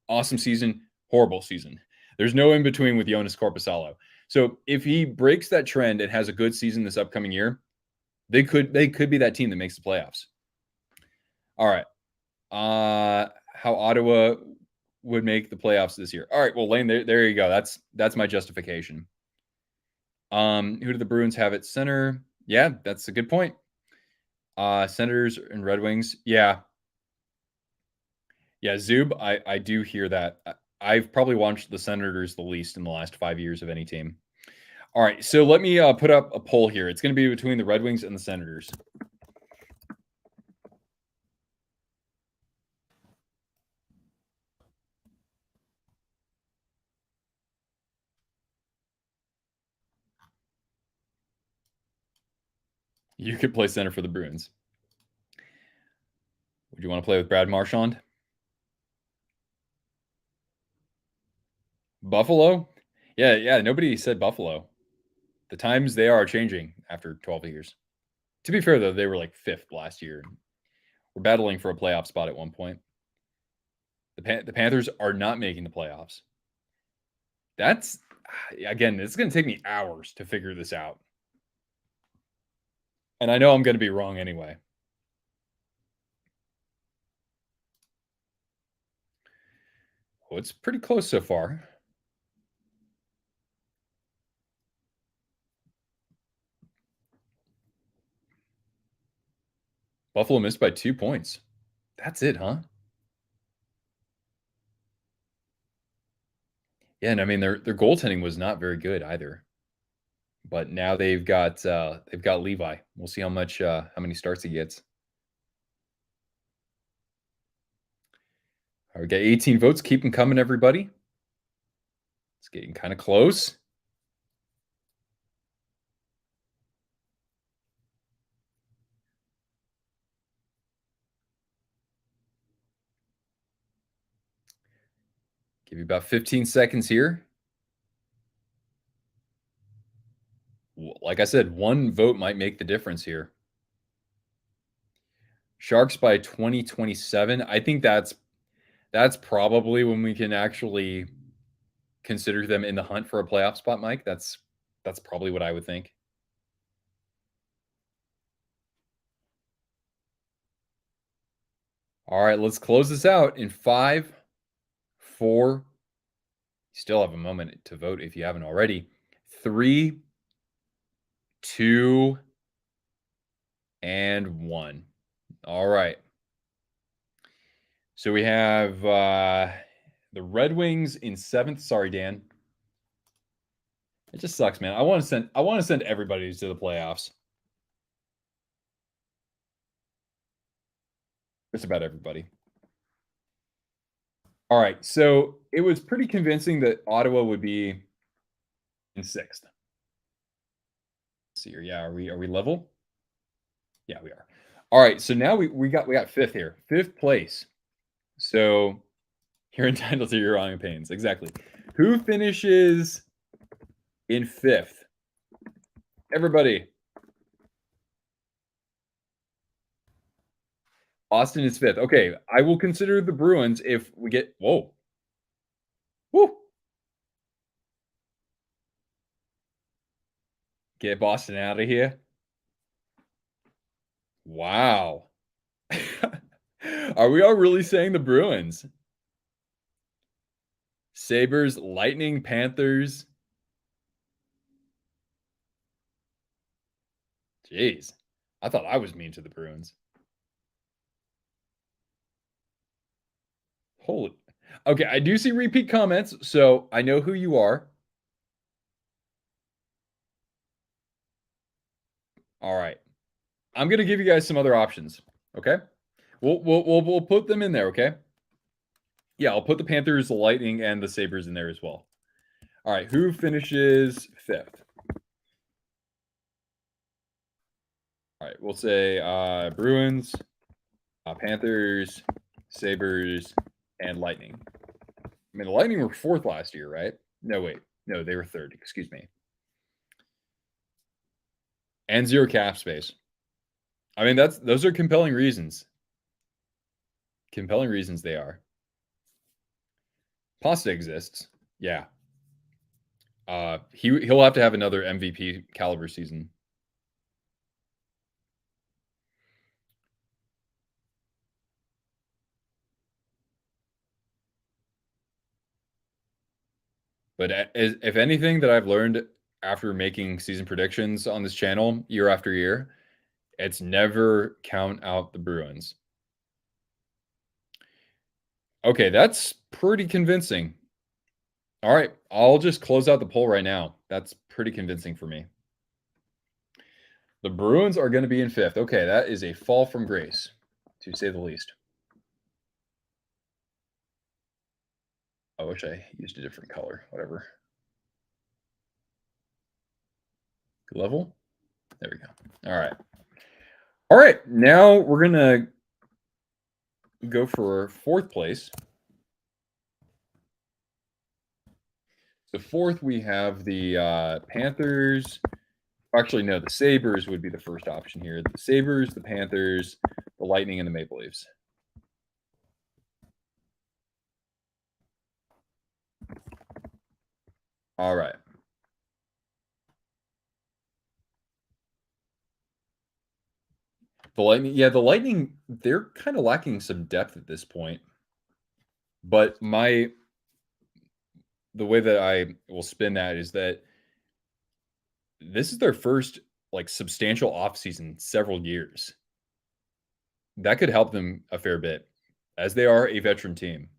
Awesome season, horrible season. There's no in between with Jonas Korpisalo. So if he breaks that trend and has a good season this upcoming year, they could be that team that makes the playoffs. All right. How Ottawa would make the playoffs this year. All right, well, Lane, there you go. That's my justification. Who do the Bruins have at center? Yeah, that's a good point. Senators and Red Wings. Yeah. Yeah, Zub, I do hear that. I've probably watched the Senators the least in the last 5 years of any team. All right, so let me put up a poll here. It's going to be between the Red Wings and the Senators. You could play center for the Bruins. Would you want to play with Brad Marchand? Buffalo? Yeah, nobody said Buffalo. The times they are changing after 12 years. To be fair, though, they were like fifth last year. We're battling for a playoff spot at one point. The Panthers are not making the playoffs. That's, again, it's going to take me hours to figure this out. And I know I'm going to be wrong anyway. Well, it's pretty close so far. Buffalo missed by 2 points. That's it, huh? Yeah, and I mean their goaltending was not very good either. But now they've got Levi. We'll see how many starts he gets. All right, we got 18 votes. Keep them coming, everybody. It's getting kind of close. Give you about 15 seconds here. Like I said, one vote might make the difference here. Sharks by 2027. I think that's probably when we can actually consider them in the hunt for a playoff spot, Mike. That's probably what I would think. All right, let's close this out in 5, 4. You still have a moment to vote if you haven't already. 3, 2, and 1. All right. So we have the Red Wings in 7th. Sorry, Dan. It just sucks, man. I want to send everybody to the playoffs. Just about everybody. All right. So it was pretty convincing that Ottawa would be in 6th. Let's see here. Yeah, are we level? Yeah, we are. All right. So now we got 5th here. 5th place. So you're entitled to your own pains. Exactly. Who finishes in 5th? Everybody. Austin is 5th. Okay, I will consider the Bruins if we get whoa. Woo. Get Boston out of here. Wow. Are we all really saying the Bruins? Sabres, Lightning, Panthers. Jeez. I thought I was mean to the Bruins. Holy. Okay, I do see repeat comments, so I know who you are. All right. I'm going to give you guys some other options, okay? We'll put them in there, okay? Yeah, I'll put the Panthers, the Lightning, and the Sabres in there as well. All right, who finishes 5th? All right, we'll say Bruins, Panthers, Sabres, and Lightning. I mean, the Lightning were 4th last year, right? No, wait. No, they were 3rd. Excuse me. And 0 cap space. I mean, those are compelling reasons. Compelling reasons they are. Pasta exists. Yeah. He'll have to have another MVP caliber season. But if anything that I've learned after making season predictions on this channel year after year, it's never count out the Bruins. Okay, that's pretty convincing. All right, I'll just close out the poll right now. That's pretty convincing for me. The Bruins are going to be in 5th. Okay, that is a fall from grace, to say the least. I wish I used a different color. Whatever. Good level. There we go. All right. All right. Now we're going to go for 4th place. So 4th, we have the Panthers. Actually, no, the Sabres would be the first option here. The Sabres, the Panthers, the Lightning, and the Maple Leafs. All right. The Lightning, they're kind of lacking some depth at this point. But the way that I will spin that is that this is their first like substantial offseason several years. That could help them a fair bit, as they are a veteran team.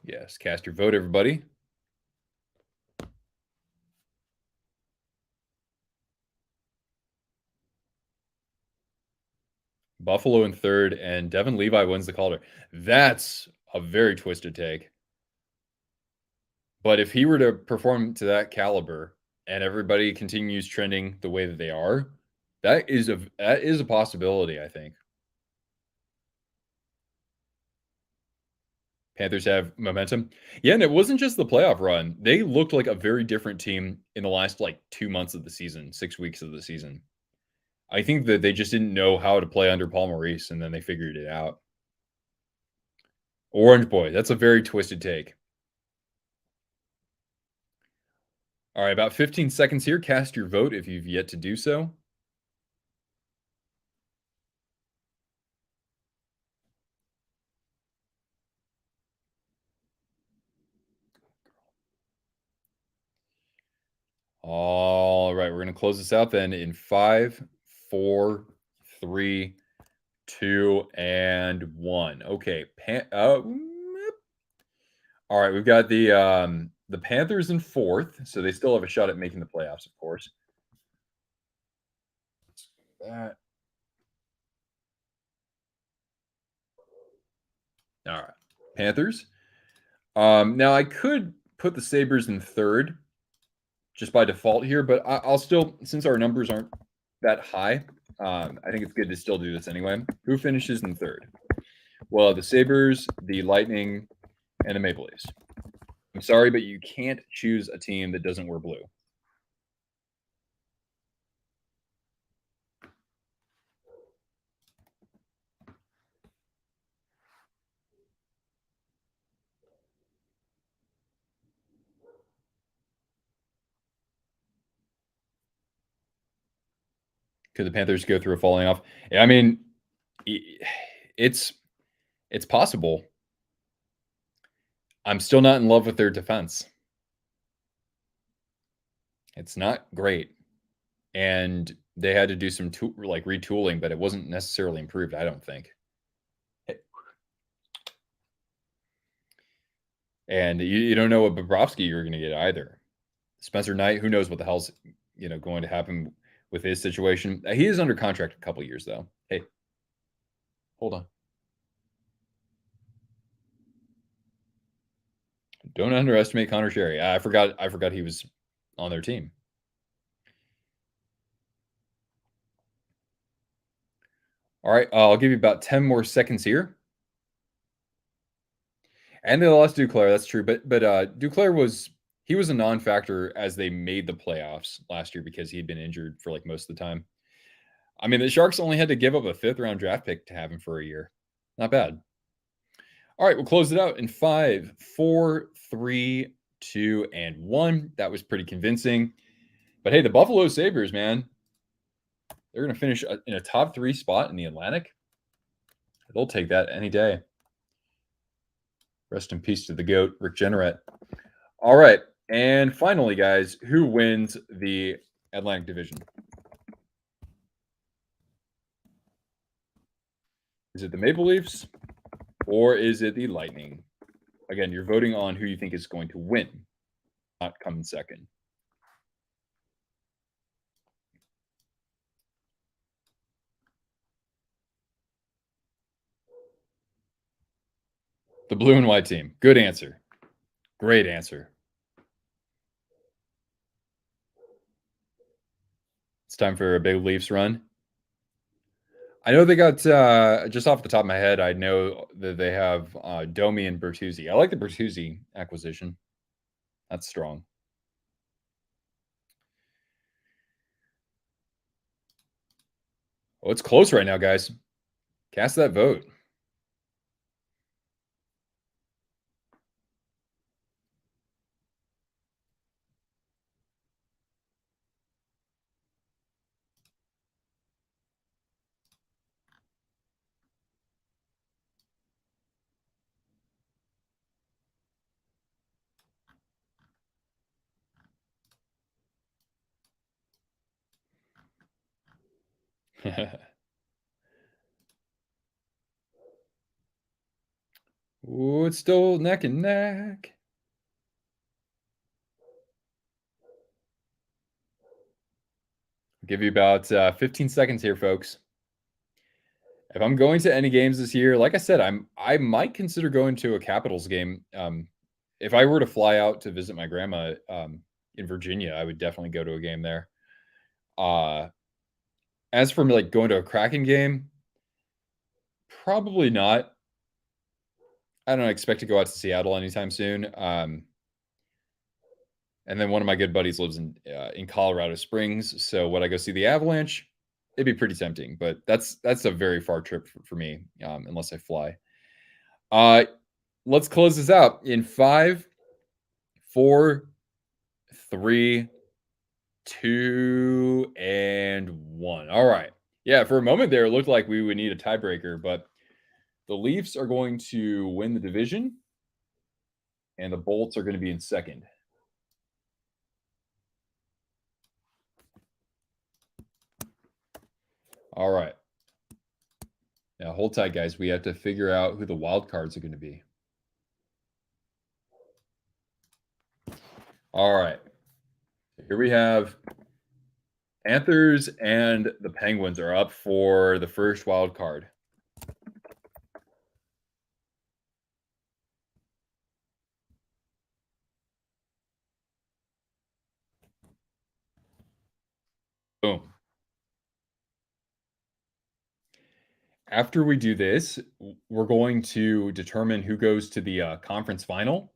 Yes, cast your vote, everybody. Buffalo in 3rd, and Devin Levi wins the Calder. That's a very twisted take. But if he were to perform to that caliber and everybody continues trending the way that they are, that is a possibility, I think. Panthers have momentum. Yeah, and it wasn't just the playoff run. They looked like a very different team in the last like 2 months of the season, 6 weeks of the season. I think that they just didn't know how to play under Paul Maurice, and then they figured it out. Orange boy. That's a very twisted take. All right, about 15 seconds here. Cast your vote if you've yet to do so. All right, we're going to close this out then in 5, 4, 3, 2, and 1. Okay. All right, we've got the Panthers in 4th, so they still have a shot at making the playoffs, of course. That. All right. Panthers. Now I could put the Sabres in 3rd just by default here, but I'll still, since our numbers aren't that high, I think it's good to still do this anyway. Who finishes in 3rd? Well, the Sabres, the Lightning, and the Maple Leafs. I'm sorry, but you can't choose a team that doesn't wear blue. Could the Panthers go through a falling off? I mean, it's possible. I'm still not in love with their defense. It's not great. And they had to do some retooling, but it wasn't necessarily improved, I don't think. And you don't know what Bobrovsky you're going to get either. Spencer Knight, who knows what the hell's going to happen with his situation. He is under contract a couple years though. Hey, hold on. Don't underestimate Connor Sherry. I forgot he was on their team. All right, I'll give you about 10 more seconds here. And they lost Duclair, that's true. But Duclair was a non-factor as they made the playoffs last year because he'd been injured for like most of the time. I mean, the Sharks only had to give up a 5th-round draft pick to have him for a year. Not bad. All right, we'll close it out in 5, 4, 3, 2, and 1. That was pretty convincing. But hey, the Buffalo Sabres, man, they're going to finish in a top 3 spot in the Atlantic. They'll take that any day. Rest in peace to the GOAT, Rick Jenneret. All right, and finally, guys, who wins the Atlantic Division? Is it the Maple Leafs or is it the Lightning? Again, you're voting on who you think is going to win, not come in second. The blue and white team. Good answer. Great answer. It's time for a big Leafs run. I know they got, just off the top of my head, I know that they have Domi and Bertuzzi. I like the Bertuzzi acquisition. That's strong. Oh, it's close right now, guys. Cast that vote. Ooh, it's still neck and neck. I'll give you about 15 seconds here, folks. If I'm going to any games this year, like I said, I might consider going to a Capitals game. If I were to fly out to visit my grandma in Virginia, I would definitely go to a game there. As for me, like going to a Kraken game, probably not. I don't expect to go out to Seattle anytime soon. And then one of my good buddies lives in Colorado Springs. So would I go see the Avalanche? it'd be pretty tempting, but that's a very far trip for me, unless I fly. Uh, let's close this out in 5, 4, 3, 2, and 1. All right. Yeah, for a moment there, it looked like we would need a tiebreaker, but the Leafs are going to win the division, and the Bolts are going to be in second. All right. Now hold tight, guys. We have to figure out who the wild cards are going to be. All right. Here we have Panthers and the Penguins are up for the first wild card. Boom. After we do this, we're going to determine who goes to the conference final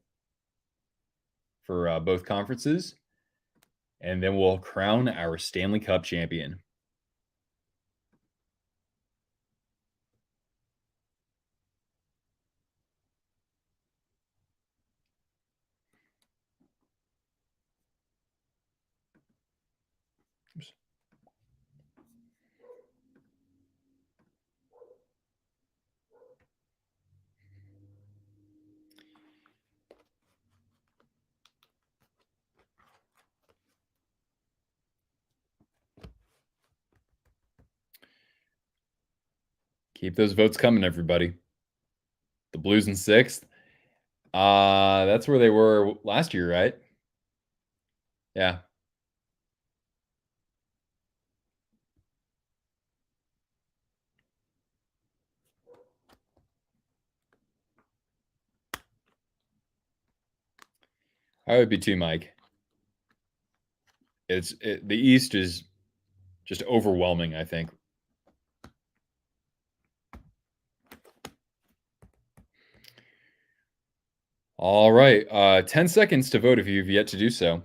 for both conferences, and then we'll crown our Stanley Cup champion. Oops. Keep those votes coming, everybody. The Blues in 6th. That's where they were last year, right? Yeah. I would be too, Mike. The East is just overwhelming, I think. All right. 10 seconds to vote if you've yet to do so.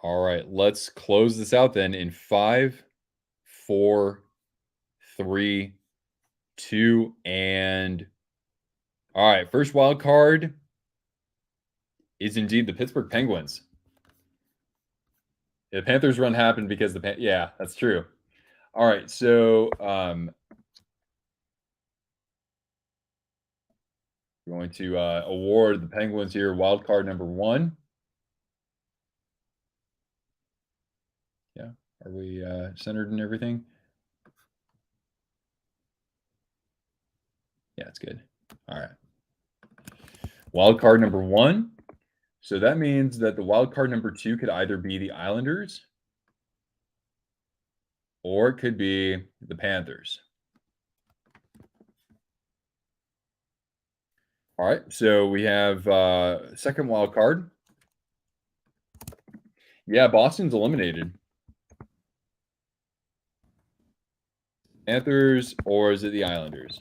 All right. Let's close this out then in 5, 4, 3, 2, and all right. First wild card is indeed the Pittsburgh Penguins. The Panthers run happened because yeah, that's true. All right. So we're going to award the Penguins here wild card number 1. Yeah. Are we centered and everything? Yeah, it's good. All right. Wild card number 1. So that means that the wild card number 2 could either be the Islanders or it could be the Panthers. All right. So we have second wild card. Yeah, Boston's eliminated. Panthers or is it the Islanders?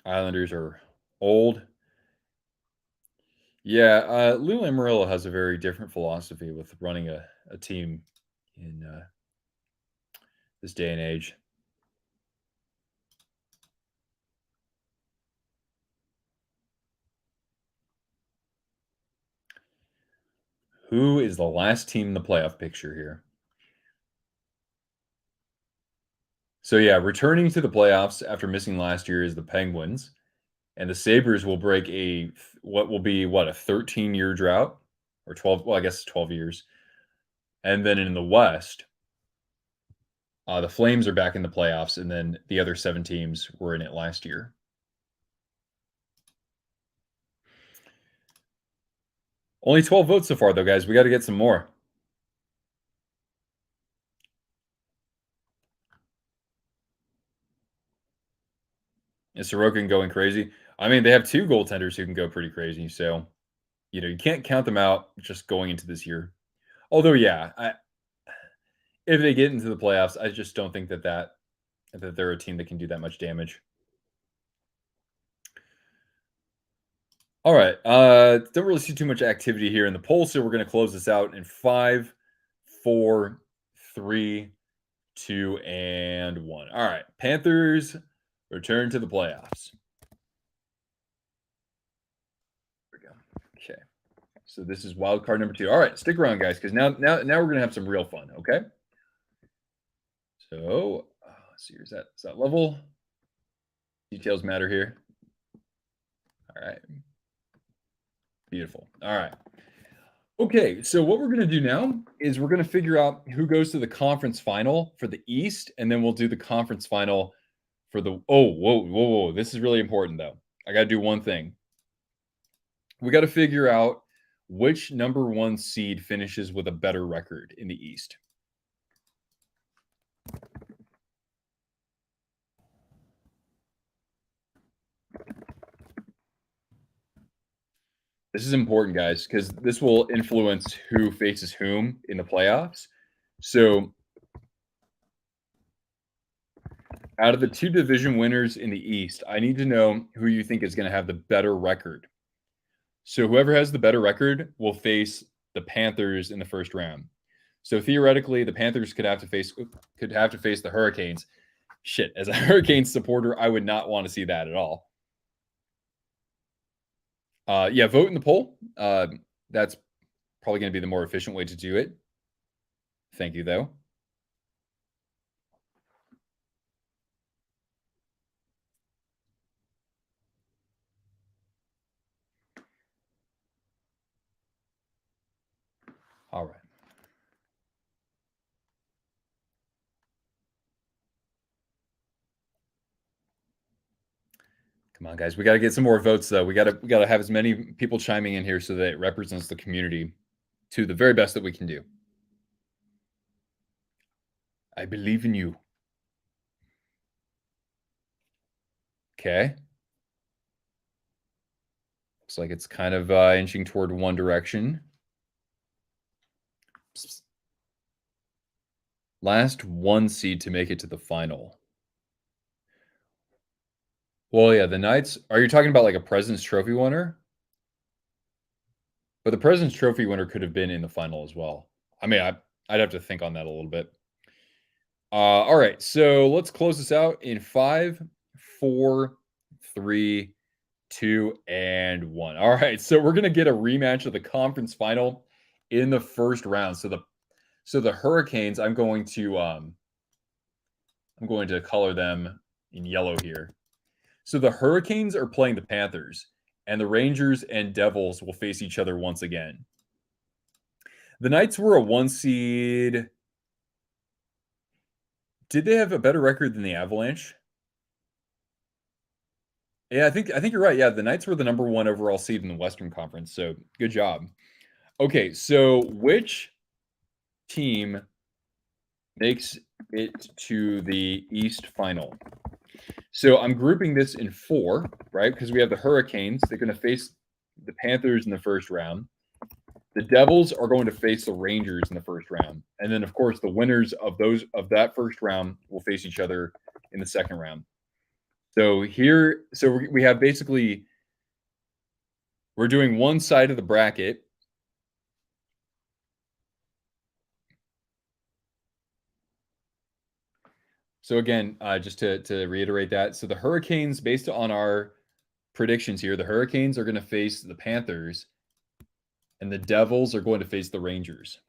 Islanders are old. Yeah, Lou Lamoriello has a very different philosophy with running a team in this day and age. Who is the last team in the playoff picture here? So yeah, returning to the playoffs after missing last year is the Penguins, and the Sabres will break what will be a 13-year drought or 12. Well, I guess 12 years. And then in the West, the Flames are back in the playoffs, and then the other 7 teams were in it last year. Only 12 votes so far, though, guys. We got to get some more. Is Sorokin going crazy? I mean, they have 2 goaltenders who can go pretty crazy, so You can't count them out just going into this year. Although, yeah, if they get into the playoffs, I just don't think that they're a team that can do that much damage. All right. Don't really see too much activity here in the poll, so we're going to close this out in 5, 4, 3, 2, and 1. All right. Panthers return to the playoffs. There we go. Okay. So this is wild card number 2. All right, stick around, guys, because now we're gonna have some real fun. Okay. So let's see. Is that level? Details matter here. All right. Beautiful. All right. Okay, so what we're going to do now is we're going to figure out who goes to the conference final for the East, and then we'll do the conference final for the. Oh, whoa! This is really important, though. I got to do one thing. We got to figure out which number 1 seed finishes with a better record in the East. This is important, guys, because this will influence who faces whom in the playoffs. So, out of the 2 division winners in the East, I need to know who you think is going to have the better record. So, whoever has the better record will face the Panthers in the first round. So, theoretically, the Panthers could have to face the Hurricanes. Shit, as a Hurricanes supporter, I would not want to see that at all. Yeah, vote in the poll. That's probably going to be the more efficient way to do it. Thank you, though. All right. Come on, guys. We got to get some more votes, though. We got to have as many people chiming in here so that it represents the community to the very best that we can do. I believe in you. Okay. Looks like it's kind of inching toward one direction. Last 1 seed to make it to the final. Well, yeah, the Knights. Are you talking about like a President's Trophy winner? But the President's Trophy winner could have been in the final as well. I mean, I'd have to think on that a little bit. All right, so let's close this out in 5, 4, 3, 2, and 1. All right, so we're gonna get a rematch of the conference final in the first round. So the Hurricanes, I'm going to color them in yellow here. So the Hurricanes are playing the Panthers, and the Rangers and Devils will face each other once again. The Knights were a 1 seed. Did they have a better record than the Avalanche? Yeah, I think you're right. Yeah, the Knights were the number 1 overall seed in the Western Conference. So good job. Okay, so which team makes it to the East Final? So I'm grouping this in 4, right? Because we have the Hurricanes. They're going to face the Panthers in the first round. The Devils are going to face the Rangers in the first round. And then, of course, the winners of that first round will face each other in the second round. So we have basically, we're doing one side of the bracket. So again, just to reiterate that, so the Hurricanes, based on our predictions here, the Hurricanes are going to face the Panthers, and the Devils are going to face the Rangers.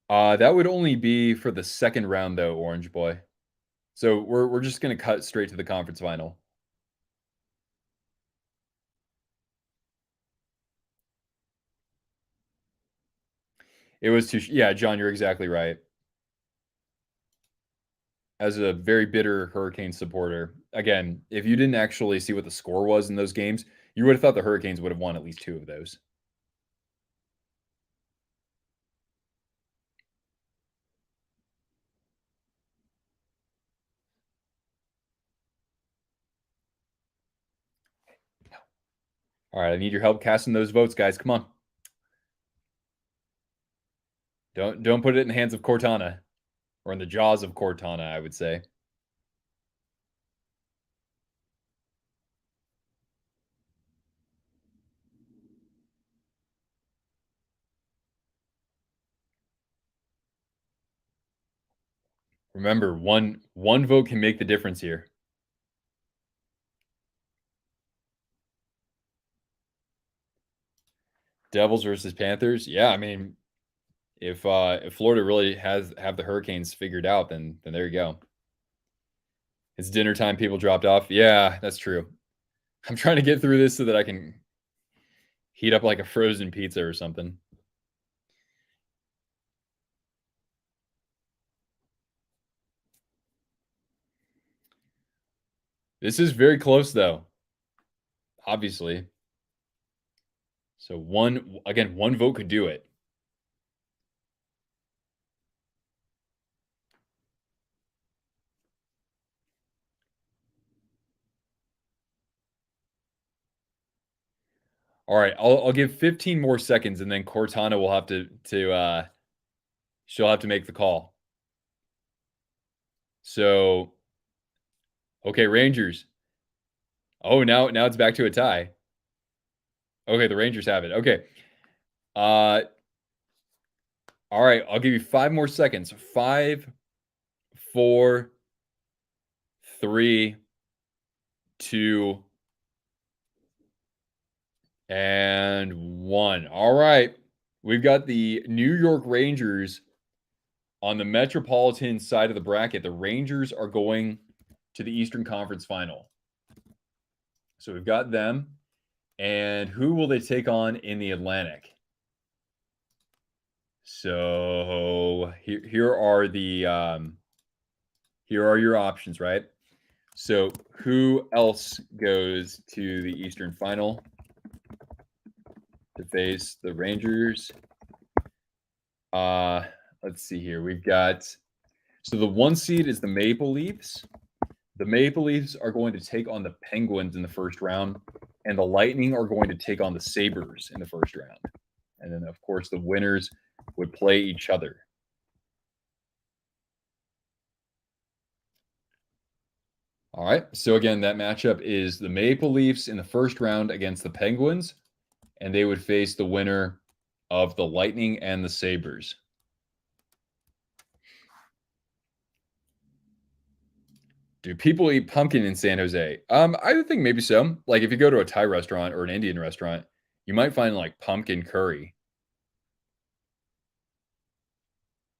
That would only be for the second round, though, Orange Boy. So we're just going to cut straight to the conference final. It was too. Yeah, John, you're exactly right. As a very bitter Hurricane supporter, again, if you didn't actually see what the score was in those games, you would have thought the Hurricanes would have won at least 2 of those. All right, I need your help casting those votes, guys. Come on. Don't put it in the hands of Cortana, or in the jaws of Cortana, I would say. Remember, one vote can make the difference here. Devils versus Panthers. Yeah, I mean, if Florida really have the Hurricanes figured out, then there you go. It's dinner time. People dropped off. Yeah, that's true. I'm trying to get through this so that I can heat up like a frozen pizza or something. This is very close, though. Obviously. So one vote could do it. All right, I'll give 15 more seconds, and then Cortana will have to she'll have to make the call. So, okay, Rangers. Oh, now it's back to a tie. Okay, the Rangers have it. Okay. Uh, all right, I'll give you 5 more seconds. 5, 4, 3, 2, and 1. All right. We've got the New York Rangers on the Metropolitan side of the bracket. The Rangers are going to the Eastern Conference Final. So we've got them. And who will they take on in the Atlantic? So here are the here are your options, right? So who else goes to the Eastern Final to face the Rangers? Let's see here. We've got, so the 1 seed is the Maple Leafs. The Maple Leafs are going to take on the Penguins in the first round, and the Lightning are going to take on the Sabres in the first round. And then, of course, the winners would play each other. All right. So again, that matchup is the Maple Leafs in the first round against the Penguins, and they would face the winner of the Lightning and the Sabres. Do people eat pumpkin in San Jose? I would think maybe so. Like if you go to a Thai restaurant or an Indian restaurant, you might find like pumpkin curry.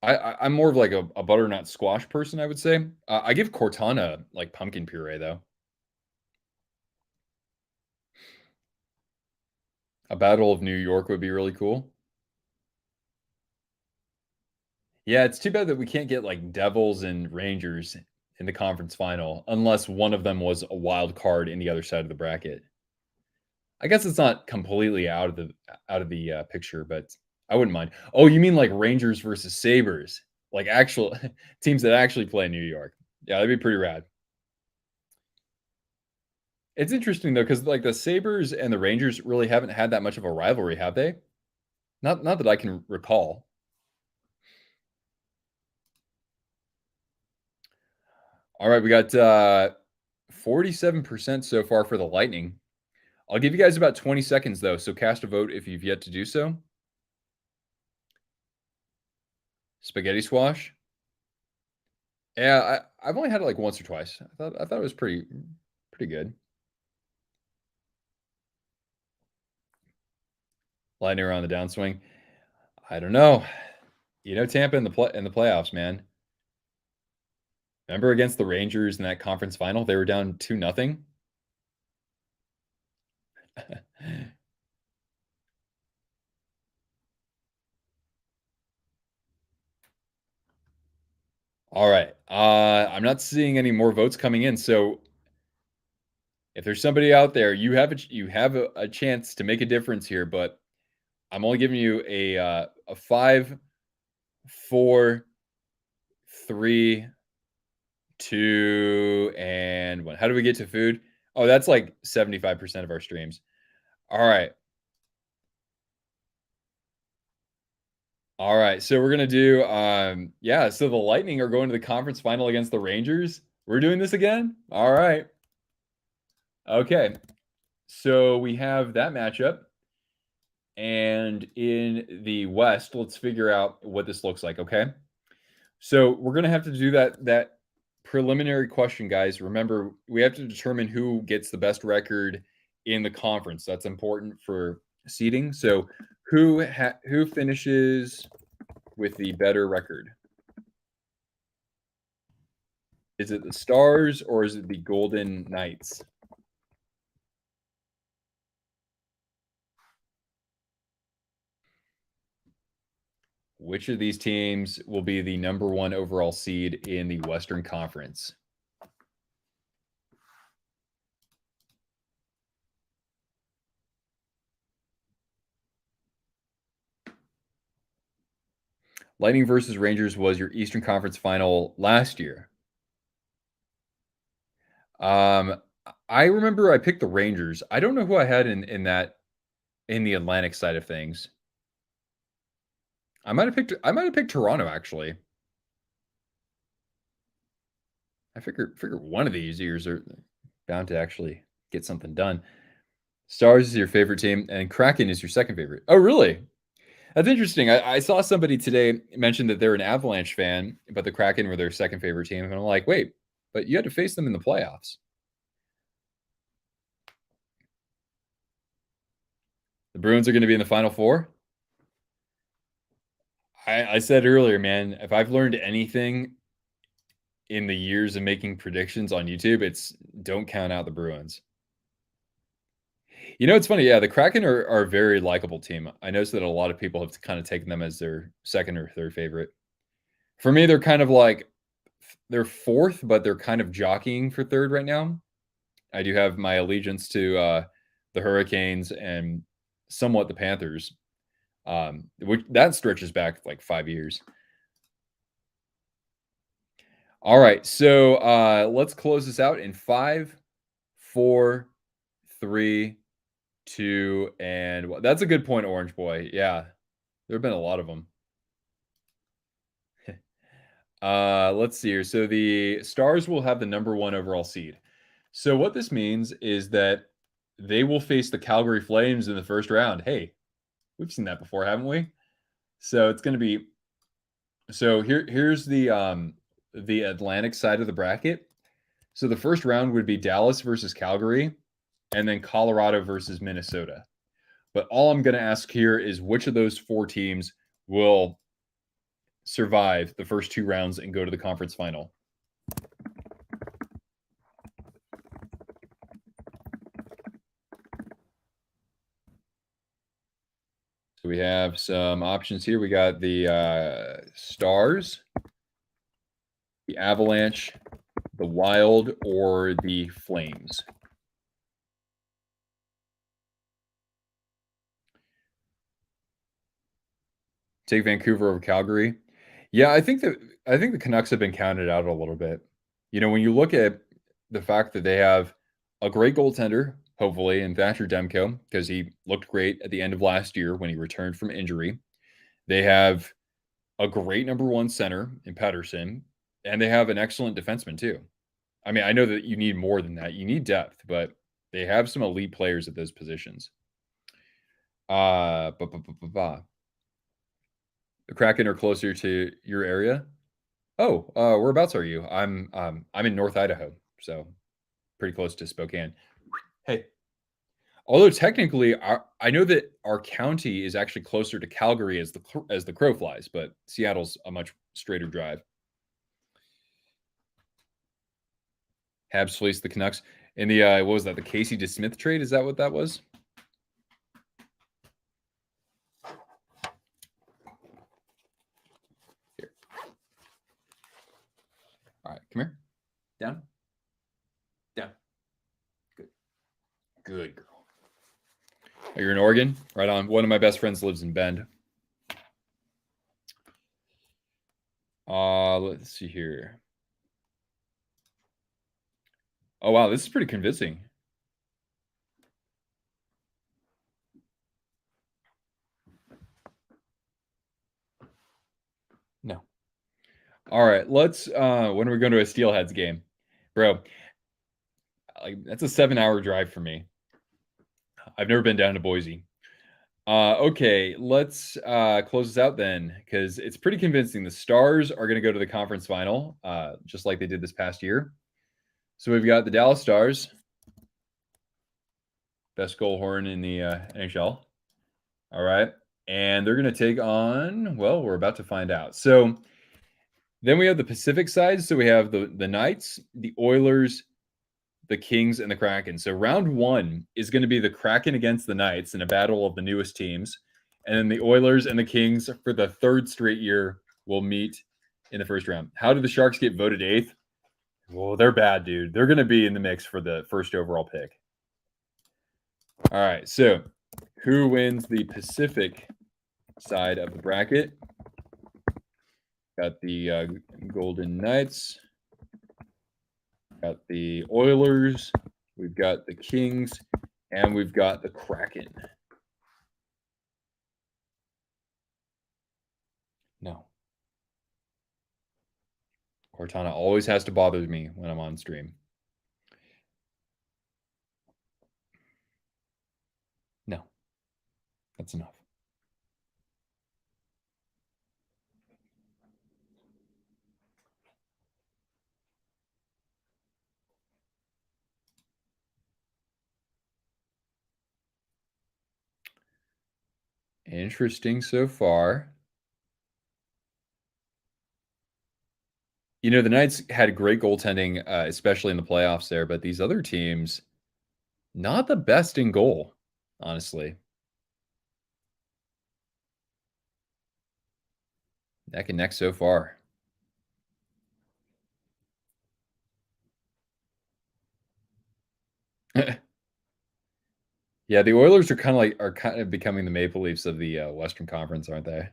I'm more of like a butternut squash person, I would say. I give Cortana like pumpkin puree though. A Battle of New York would be really cool. Yeah, it's too bad that we can't get like Devils and Rangers in the conference final unless one of them was a wild card in the other side of the bracket. I guess it's not completely out of the picture, but I wouldn't mind. Oh, you mean like Rangers versus Sabres, like actual teams that actually play in New York? Yeah, that'd be pretty rad. It's interesting though, because like the Sabres and the Rangers really haven't had that much of a rivalry, have they? Not that I can recall. All right, we got 47% so far for the Lightning. I'll give you guys about 20 seconds though, so cast a vote if you've yet to do so. Spaghetti squash. Yeah, I've only had it like once or twice. I thought it was pretty good. Lightning around the downswing. I don't know. You know Tampa in the playoffs, man. Remember against the Rangers in that conference final? They were down 2-0. All right. I'm not seeing any more votes coming in. So if there's somebody out there, you have a chance to make a difference here, but I'm only giving you a 5, 4, 3, 2, and 1. How do we get to food? Oh, that's like 75% of our streams. All right. All right. So we're gonna do yeah, so the Lightning are going to the conference final against the Rangers. We're doing this again? All right. Okay. So we have that matchup. And in the West, let's figure out what this looks like, okay? So we're gonna have to do that preliminary question, guys. Remember, we have to determine who gets the best record in the conference. That's important for seeding. So who finishes with the better record? Is it the Stars or is it the Golden Knights? Which of these teams will be the number one overall seed in the Western Conference? Lightning versus Rangers was your Eastern Conference final last year. Um, I remember I picked the Rangers. I don't know who I had in the Atlantic side of things. I might have picked Toronto actually. I figure one of these years are bound to actually get something done. Stars is your favorite team, and Kraken is your second favorite. Oh, really? That's interesting. I saw somebody today mention that they're an Avalanche fan, but the Kraken were their second favorite team, and I'm like, wait, but you had to face them in the playoffs. The Bruins are going to be in the Final Four. I said earlier, man, if I've learned anything in the years of making predictions on YouTube, it's don't count out the Bruins. You know, it's funny. Yeah, the Kraken are a very likable team. I noticed that a lot of people have kind of taken them as their second or third favorite. For me, they're kind of like they're fourth, but they're kind of jockeying for third right now. I do have my allegiance to the Hurricanes and somewhat the Panthers. Which that stretches back like 5 years. All right, so let's close this out in 5, 4, 3, 2, and that's a good point, Orange Boy. Yeah, there have been a lot of them. Let's see here. So the Stars will have the number one overall seed. So what this means is that they will face the Calgary Flames in the first round. Hey, we've seen that before, haven't we? So it's going to be. So here's the Atlantic side of the bracket. So the first round would be Dallas versus Calgary, and then Colorado versus Minnesota. But all I'm going to ask here is which of those four teams will survive the first two rounds and go to the conference final? So we have some options here. We got the Stars, the Avalanche, the Wild, or the Flames. Take Vancouver over Calgary. Yeah, I think the Canucks have been counted out a little bit. You know, when you look at the fact that they have a great goaltender, hopefully, in Thatcher Demko, because he looked great at the end of last year when he returned from injury. They have a great number one center in Pettersson, and they have an excellent defenseman too. I mean, I know that you need more than that. You need depth, but they have some elite players at those positions. Uh, ba, ba, ba, ba, ba. The Kraken are closer to your area. Oh, whereabouts are you? I'm in North Idaho, so pretty close to Spokane. Hey, although technically, I know that our county is actually closer to Calgary as the crow flies, but Seattle's a much straighter drive. Habs fleeced the Canucks in the what was that? The Casey DeSmith trade? Is that what that was? Here. All right, come here. Down. Down. Good. Good girl. Oh, you're in Oregon? Right on. One of my best friends lives in Bend. Let's see here. Oh wow, this is pretty convincing. All right, let's when are we going to a Steelheads game? Bro, like that's a 7-hour drive for me. I've never been down to Boise. Okay, let's close this out then because it's pretty convincing. The Stars are going to go to the conference final, just like they did this past year. So we've got the Dallas Stars, best goal horn in the NHL. All right, and they're going to take on. Well, we're about to find out. So then we have the Pacific side. So we have the Knights, the Oilers, the Kings, and the Kraken. So round one is going to be the Kraken against the Knights in a battle of the newest teams. And then the Oilers and the Kings for the third straight year will meet in the first round. How did the Sharks get voted eighth? Well, they're bad, dude. They're going to be in the mix for the first overall pick. All right. So who wins the Pacific side of the bracket? Got the Golden Knights. Got the Oilers. We've got the Kings. And we've got the Kraken. No. Cortana always has to bother me when I'm on stream. No. That's enough. Interesting so far. You know, the Knights had great goaltending, especially in the playoffs there, but these other teams, not the best in goal, honestly. Neck and neck so far. Yeah, the Oilers are kind of becoming the Maple Leafs of the Western Conference, aren't they?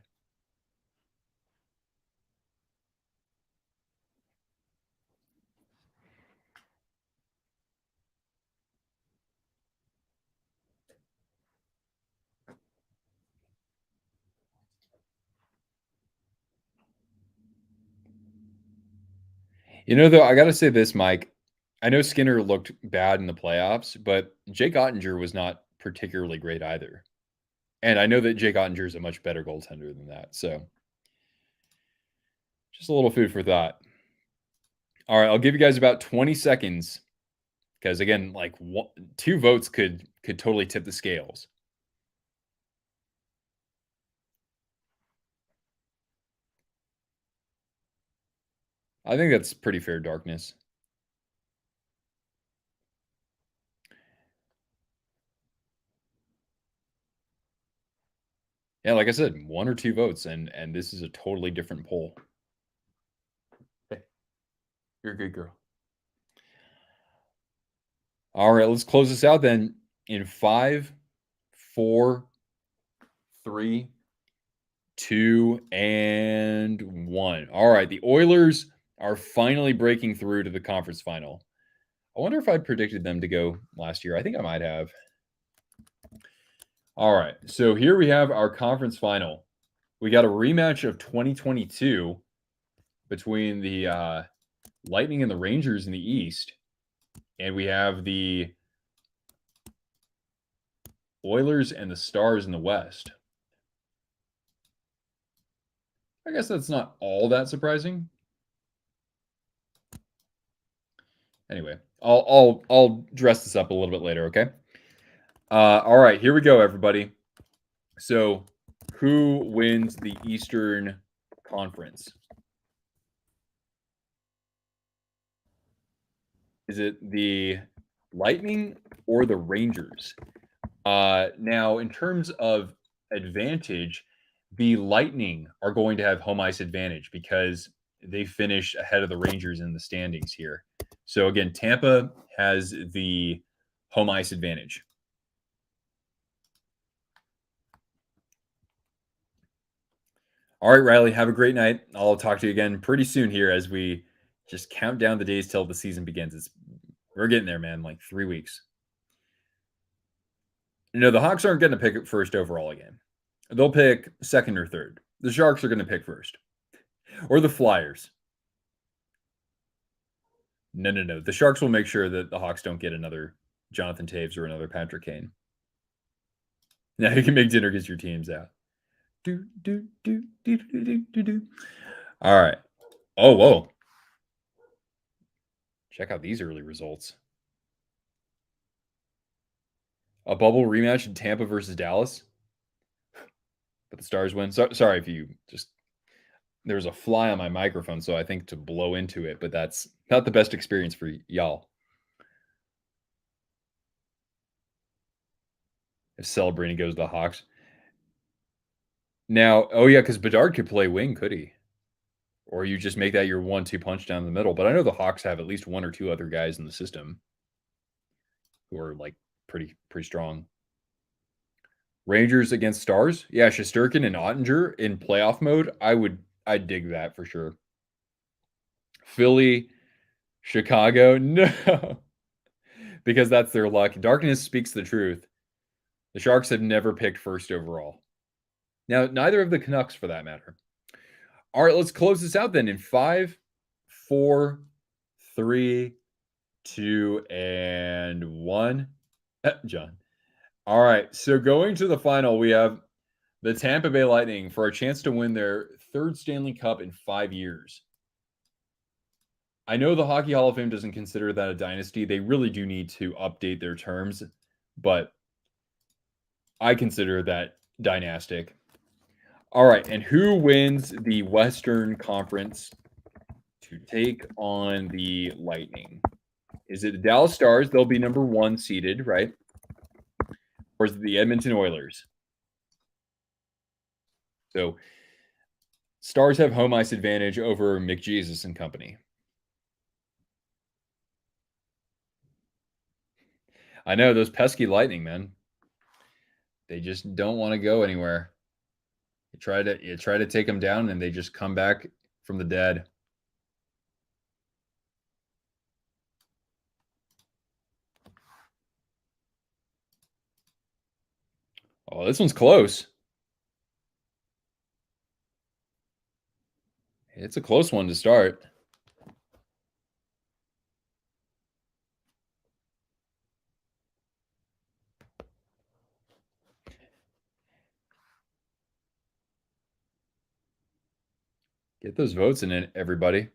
You know, though, I got to say this, Mike. I know Skinner looked bad in the playoffs, but Jake Ottinger was not particularly great either. And I know that Jake Ottinger is a much better goaltender than that. So just a little food for thought. All right, I'll give you guys about 20 seconds because again, like two votes could totally tip the scales. I think that's pretty fair, Darkness. Yeah, like I said, one or two votes, and this is a totally different poll. Hey, you're a good girl. All right, let's close this out then in 5, 4, 3, 2, and 1. All right, the Oilers are finally breaking through to the conference final. I wonder if I predicted them to go last year. I think I might have. All right, so here we have our conference final. We got a rematch of 2022 between the Lightning and the Rangers in the East, and we have the Oilers and the Stars in the West. I guess that's not all that surprising. Anyway, I'll dress this up a little bit later, okay? All right, here we go, everybody. So, who wins the Eastern Conference? Is it the Lightning or the Rangers? Now, in terms of advantage, the Lightning are going to have home ice advantage because they finish ahead of the Rangers in the standings here. So again, Tampa has the home ice advantage. All right, Riley, have a great night. I'll talk to you again pretty soon here as we just count down the days till the season begins. We're getting there, man. Like 3 weeks. No, the Hawks aren't going to pick first overall again. They'll pick second or third. The Sharks are going to pick first, or the Flyers. No. The Sharks will make sure that the Hawks don't get another Jonathan Taves or another Patrick Kane. Now you can make dinner because your team's out. All right. Oh, whoa. Check out these early results. A bubble rematch in Tampa versus Dallas. But the Stars win. Sorry if you just... There's a fly on my microphone, so I think to blow into it, but that's not the best experience for y'all. If Celebrini goes to the Hawks. Now, oh yeah, because Bedard could play wing, could he? Or you just make that your 1-2 punch down the middle. But I know the Hawks have at least one or two other guys in the system who are like pretty strong. Rangers against Stars. Yeah, Shesterkin and Ottinger in playoff mode. I'd dig that for sure. Philly, Chicago. No. Because that's their luck. Darkness speaks the truth. The Sharks have never picked first overall. Now, neither of the Canucks for that matter. All right, let's close this out then in 5, 4, 3, 2, and 1. John. All right, so going to the final, we have the Tampa Bay Lightning for a chance to win their third Stanley Cup in 5 years. I know the Hockey Hall of Fame doesn't consider that a dynasty. They really do need to update their terms, but I consider that dynastic. All right, and who wins the Western Conference to take on the Lightning? Is it the Dallas Stars? They'll be number 1 seeded, right? Or is it the Edmonton Oilers? So Stars have home ice advantage over McJesus and company. I know those pesky Lightning, man. They just don't want to go anywhere. You try to take them down, and they just come back from the dead. Oh, this one's close. It's a close one to start. Get those votes in it, everybody.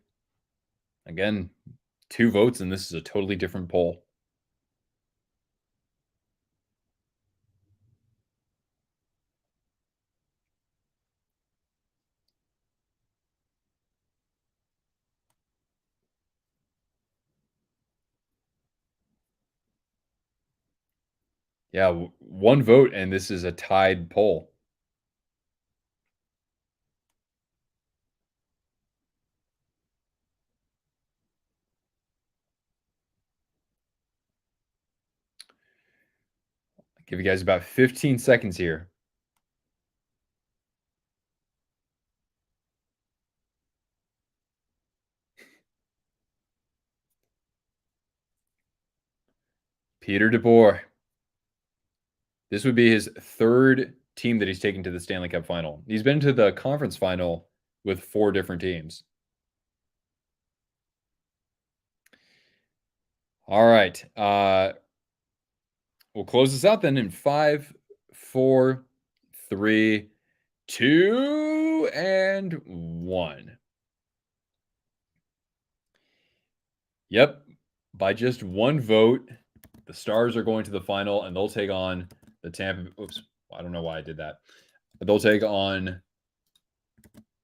Again, 2 votes, and this is a totally different poll. Yeah, 1 vote, and this is a tied poll. I'll give you guys about 15 seconds here. Peter DeBoer. This would be his 3rd team that he's taken to the Stanley Cup final. He's been to the conference final with 4 different teams. All right. We'll close this out then in 5, 4, 3, 2, and 1. Yep. By just 1 vote, the Stars are going to the final, and they'll take on the Tampa. Oops. I don't know why I did that. But they'll take on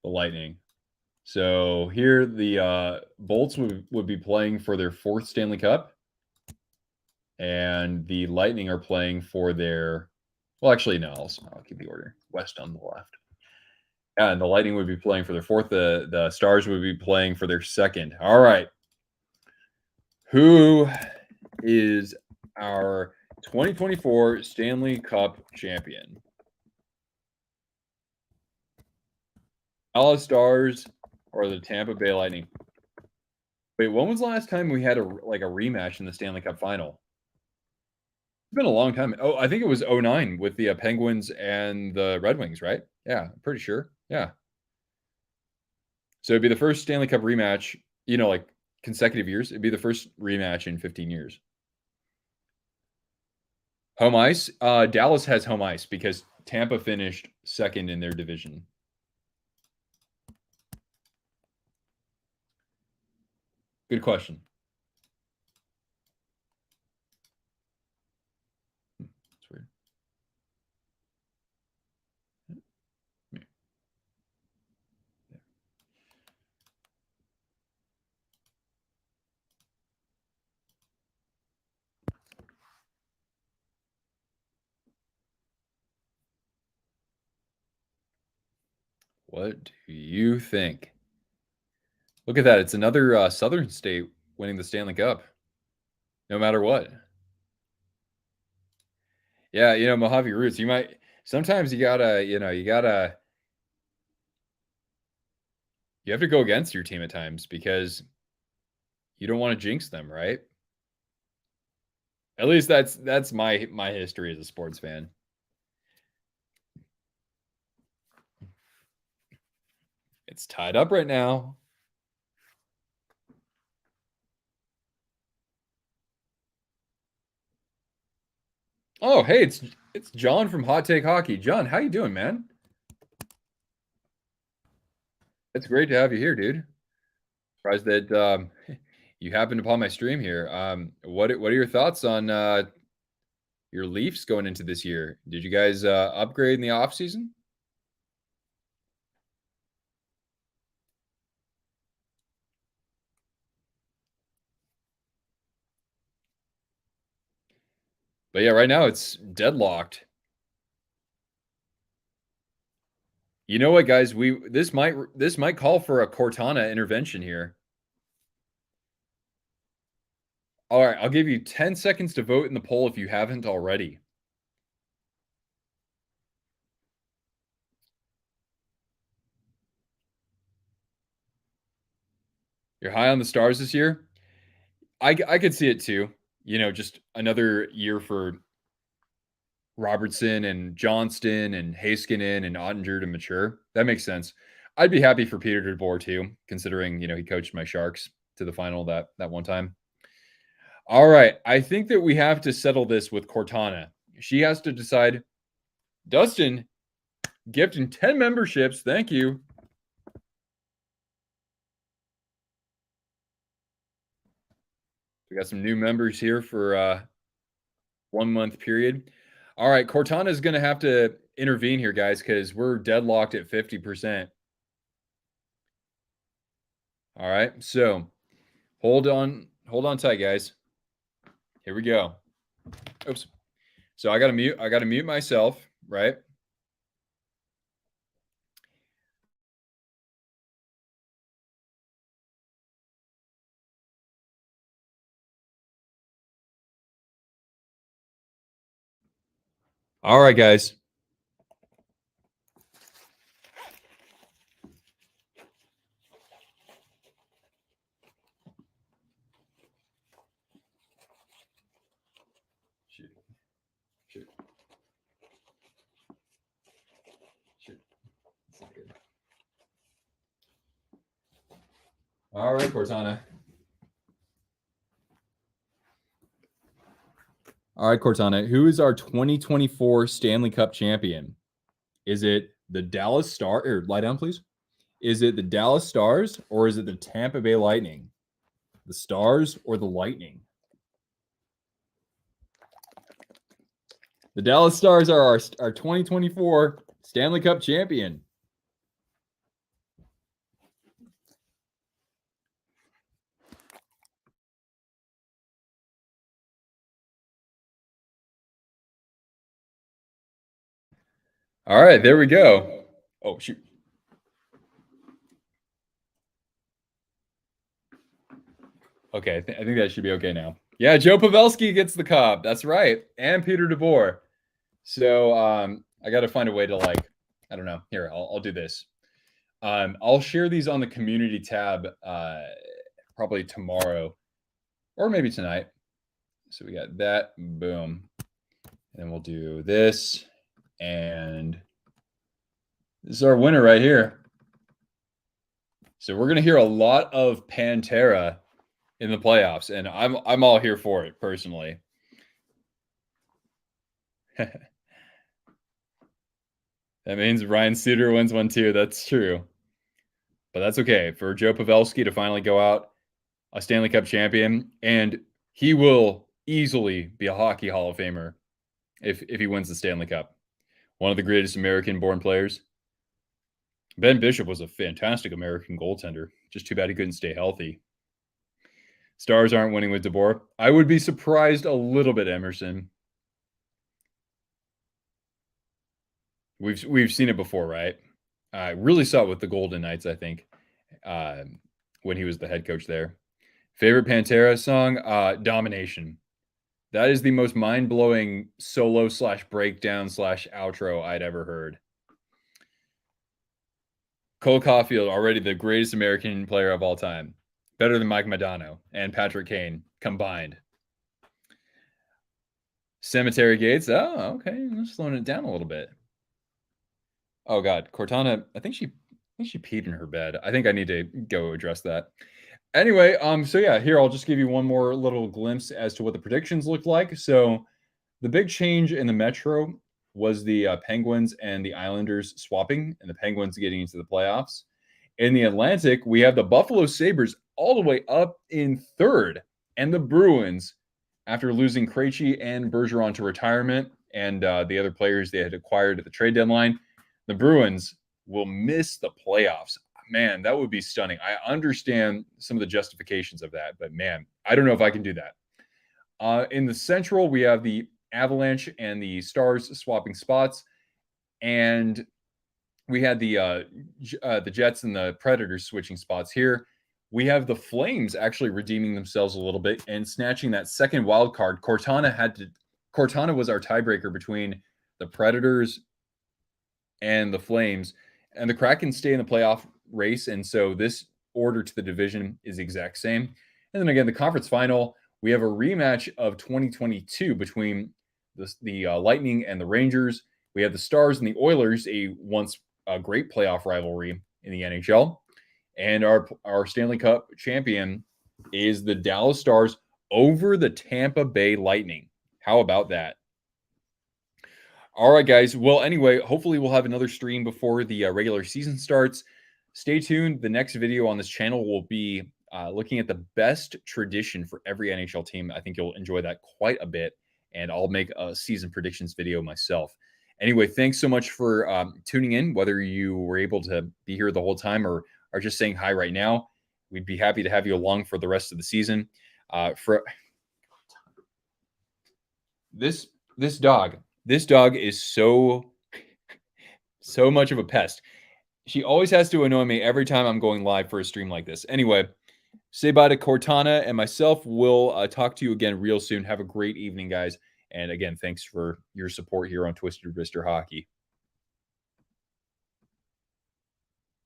the Lightning. So here the Bolts would be playing for their 4th Stanley Cup. And the Lightning are playing for their... Well, actually, no. I'll keep the order. West on the left. Yeah, and the Lightning would be playing for their 4th. The Stars would be playing for their 2nd. All right. Who is our 2024 Stanley Cup champion? Dallas Stars or the Tampa Bay Lightning? Wait, when was the last time we had a rematch in the Stanley Cup final? It's been a long time. Oh, I think it was 2009 with the Penguins and the Red Wings, right? Yeah, I'm pretty sure. Yeah. So it'd be the first Stanley Cup rematch, consecutive years. It'd be the first rematch in 15 years. Home ice. Dallas has home ice because Tampa finished second in their division. Good question. That's weird. What do you think? Look at that. It's another Southern state winning the Stanley Cup. No matter what. Yeah, Mojave roots. You might sometimes you gotta, you have to go against your team at times because you don't want to jinx them, right? At least that's my history as a sports fan. It's tied up right now. Oh, hey, it's John from Hot Take Hockey. John, how you doing, man? It's great to have you here, dude. Surprised that you happened upon my stream here. What are your thoughts on your Leafs going into this year? Did you guys upgrade in the offseason? But yeah, right now it's deadlocked. You know what, guys? This might call for a Cortana intervention here. All right, I'll give you 10 seconds to vote in the poll if you haven't already. You're high on the Stars this year? I could see it too. Just another year for Robertson and Johnston and Heiskanen and Ottinger to mature. That makes sense. I'd be happy for Peter DeBoer too, considering he coached my Sharks to the final that one time. All right, I think that we have to settle this with Cortana. She has to decide. Dustin, gifting 10 memberships. Thank you. We got some new members here for 1 month period. All right, Cortana is going to have to intervene here, guys, because we're deadlocked at 50%. All right, so hold on tight, guys. Here we go. Oops. So I got to mute myself, right? All right, guys. Shoot. It's not good. All right, Cortana. All right, Cortana. Who is our 2024 Stanley Cup champion? Is it the Dallas Stars? Or lie down, please. Is it the Dallas Stars or is it the Tampa Bay Lightning? The Stars or the Lightning? The Dallas Stars are our 2024 Stanley Cup champion. All right, there we go. Oh, shoot. Okay, I think that should be okay now. Yeah, Joe Pavelski gets the Cup. That's right. And Peter DeBoer. So I got to find a way to I don't know. Here, I'll do this. I'll share these on the community tab probably tomorrow or maybe tonight. So we got that. Boom. And then we'll do this. And this is our winner right here. So we're going to hear a lot of Pantera in the playoffs, and I'm all here for it personally. That means Ryan Suter wins one too. That's true. But that's okay for Joe Pavelski to finally go out a Stanley Cup champion, and he will easily be a hockey Hall of Famer if he wins the Stanley Cup. One of the greatest American-born players. Ben Bishop was a fantastic American goaltender. Just too bad he couldn't stay healthy. Stars aren't winning with DeBoer. I would be surprised a little bit, Emerson. We've seen it before, right? I really saw it with the Golden Knights, I think, when he was the head coach there. Favorite Pantera song? Domination. That is the most mind-blowing solo / breakdown / outro I'd ever heard. Cole Caulfield, already the greatest American player of all time. Better than Mike Modano and Patrick Kane combined. Cemetery Gates. Oh, okay. I'm slowing it down a little bit. Oh God, Cortana. I think she peed in her bed. I think I need to go address that. Anyway, so yeah, here I'll just give you one more little glimpse as to what the predictions look like. So the big change in the Metro was the Penguins and the Islanders swapping, and the Penguins getting into the playoffs. In the Atlantic, we have the Buffalo Sabres all the way up in third, and the Bruins, after losing Krejci and Bergeron to retirement, and the other players they had acquired at the trade deadline, the Bruins will miss the playoffs. Man, that would be stunning. I understand some of the justifications of that, but man, I don't know if I can do that. In the Central, we have the Avalanche and the Stars swapping spots, and we had the Jets and the Predators switching spots here. We have the Flames actually redeeming themselves a little bit and snatching that second wild card. Cortana was our tiebreaker between the Predators and the Flames, and the Kraken stay in the playoff race, and so this order to the division is the exact same. And then again, the conference final, we have a rematch of 2022 between the Lightning and the Rangers. We have the Stars and the Oilers, a once great playoff rivalry in the NHL. And our Stanley Cup champion is the Dallas Stars over the Tampa Bay Lightning. How about that? All right, guys. Well, anyway, hopefully we'll have another stream before the regular season starts. Stay tuned. The next video on this channel will be looking at the best tradition for every NHL team. I think you'll enjoy that quite a bit, and I'll make a season predictions video myself. Anyway, thanks so much for tuning in, whether you were able to be here the whole time or are just saying hi right now. We'd be happy to have you along for the rest of the season. For this dog is so much of a pest. She always has to annoy me every time I'm going live for a stream like this. Anyway, say bye to Cortana and myself. We'll talk to you again real soon. Have a great evening, guys. And again, thanks for your support here on Twisted Wrister Hockey.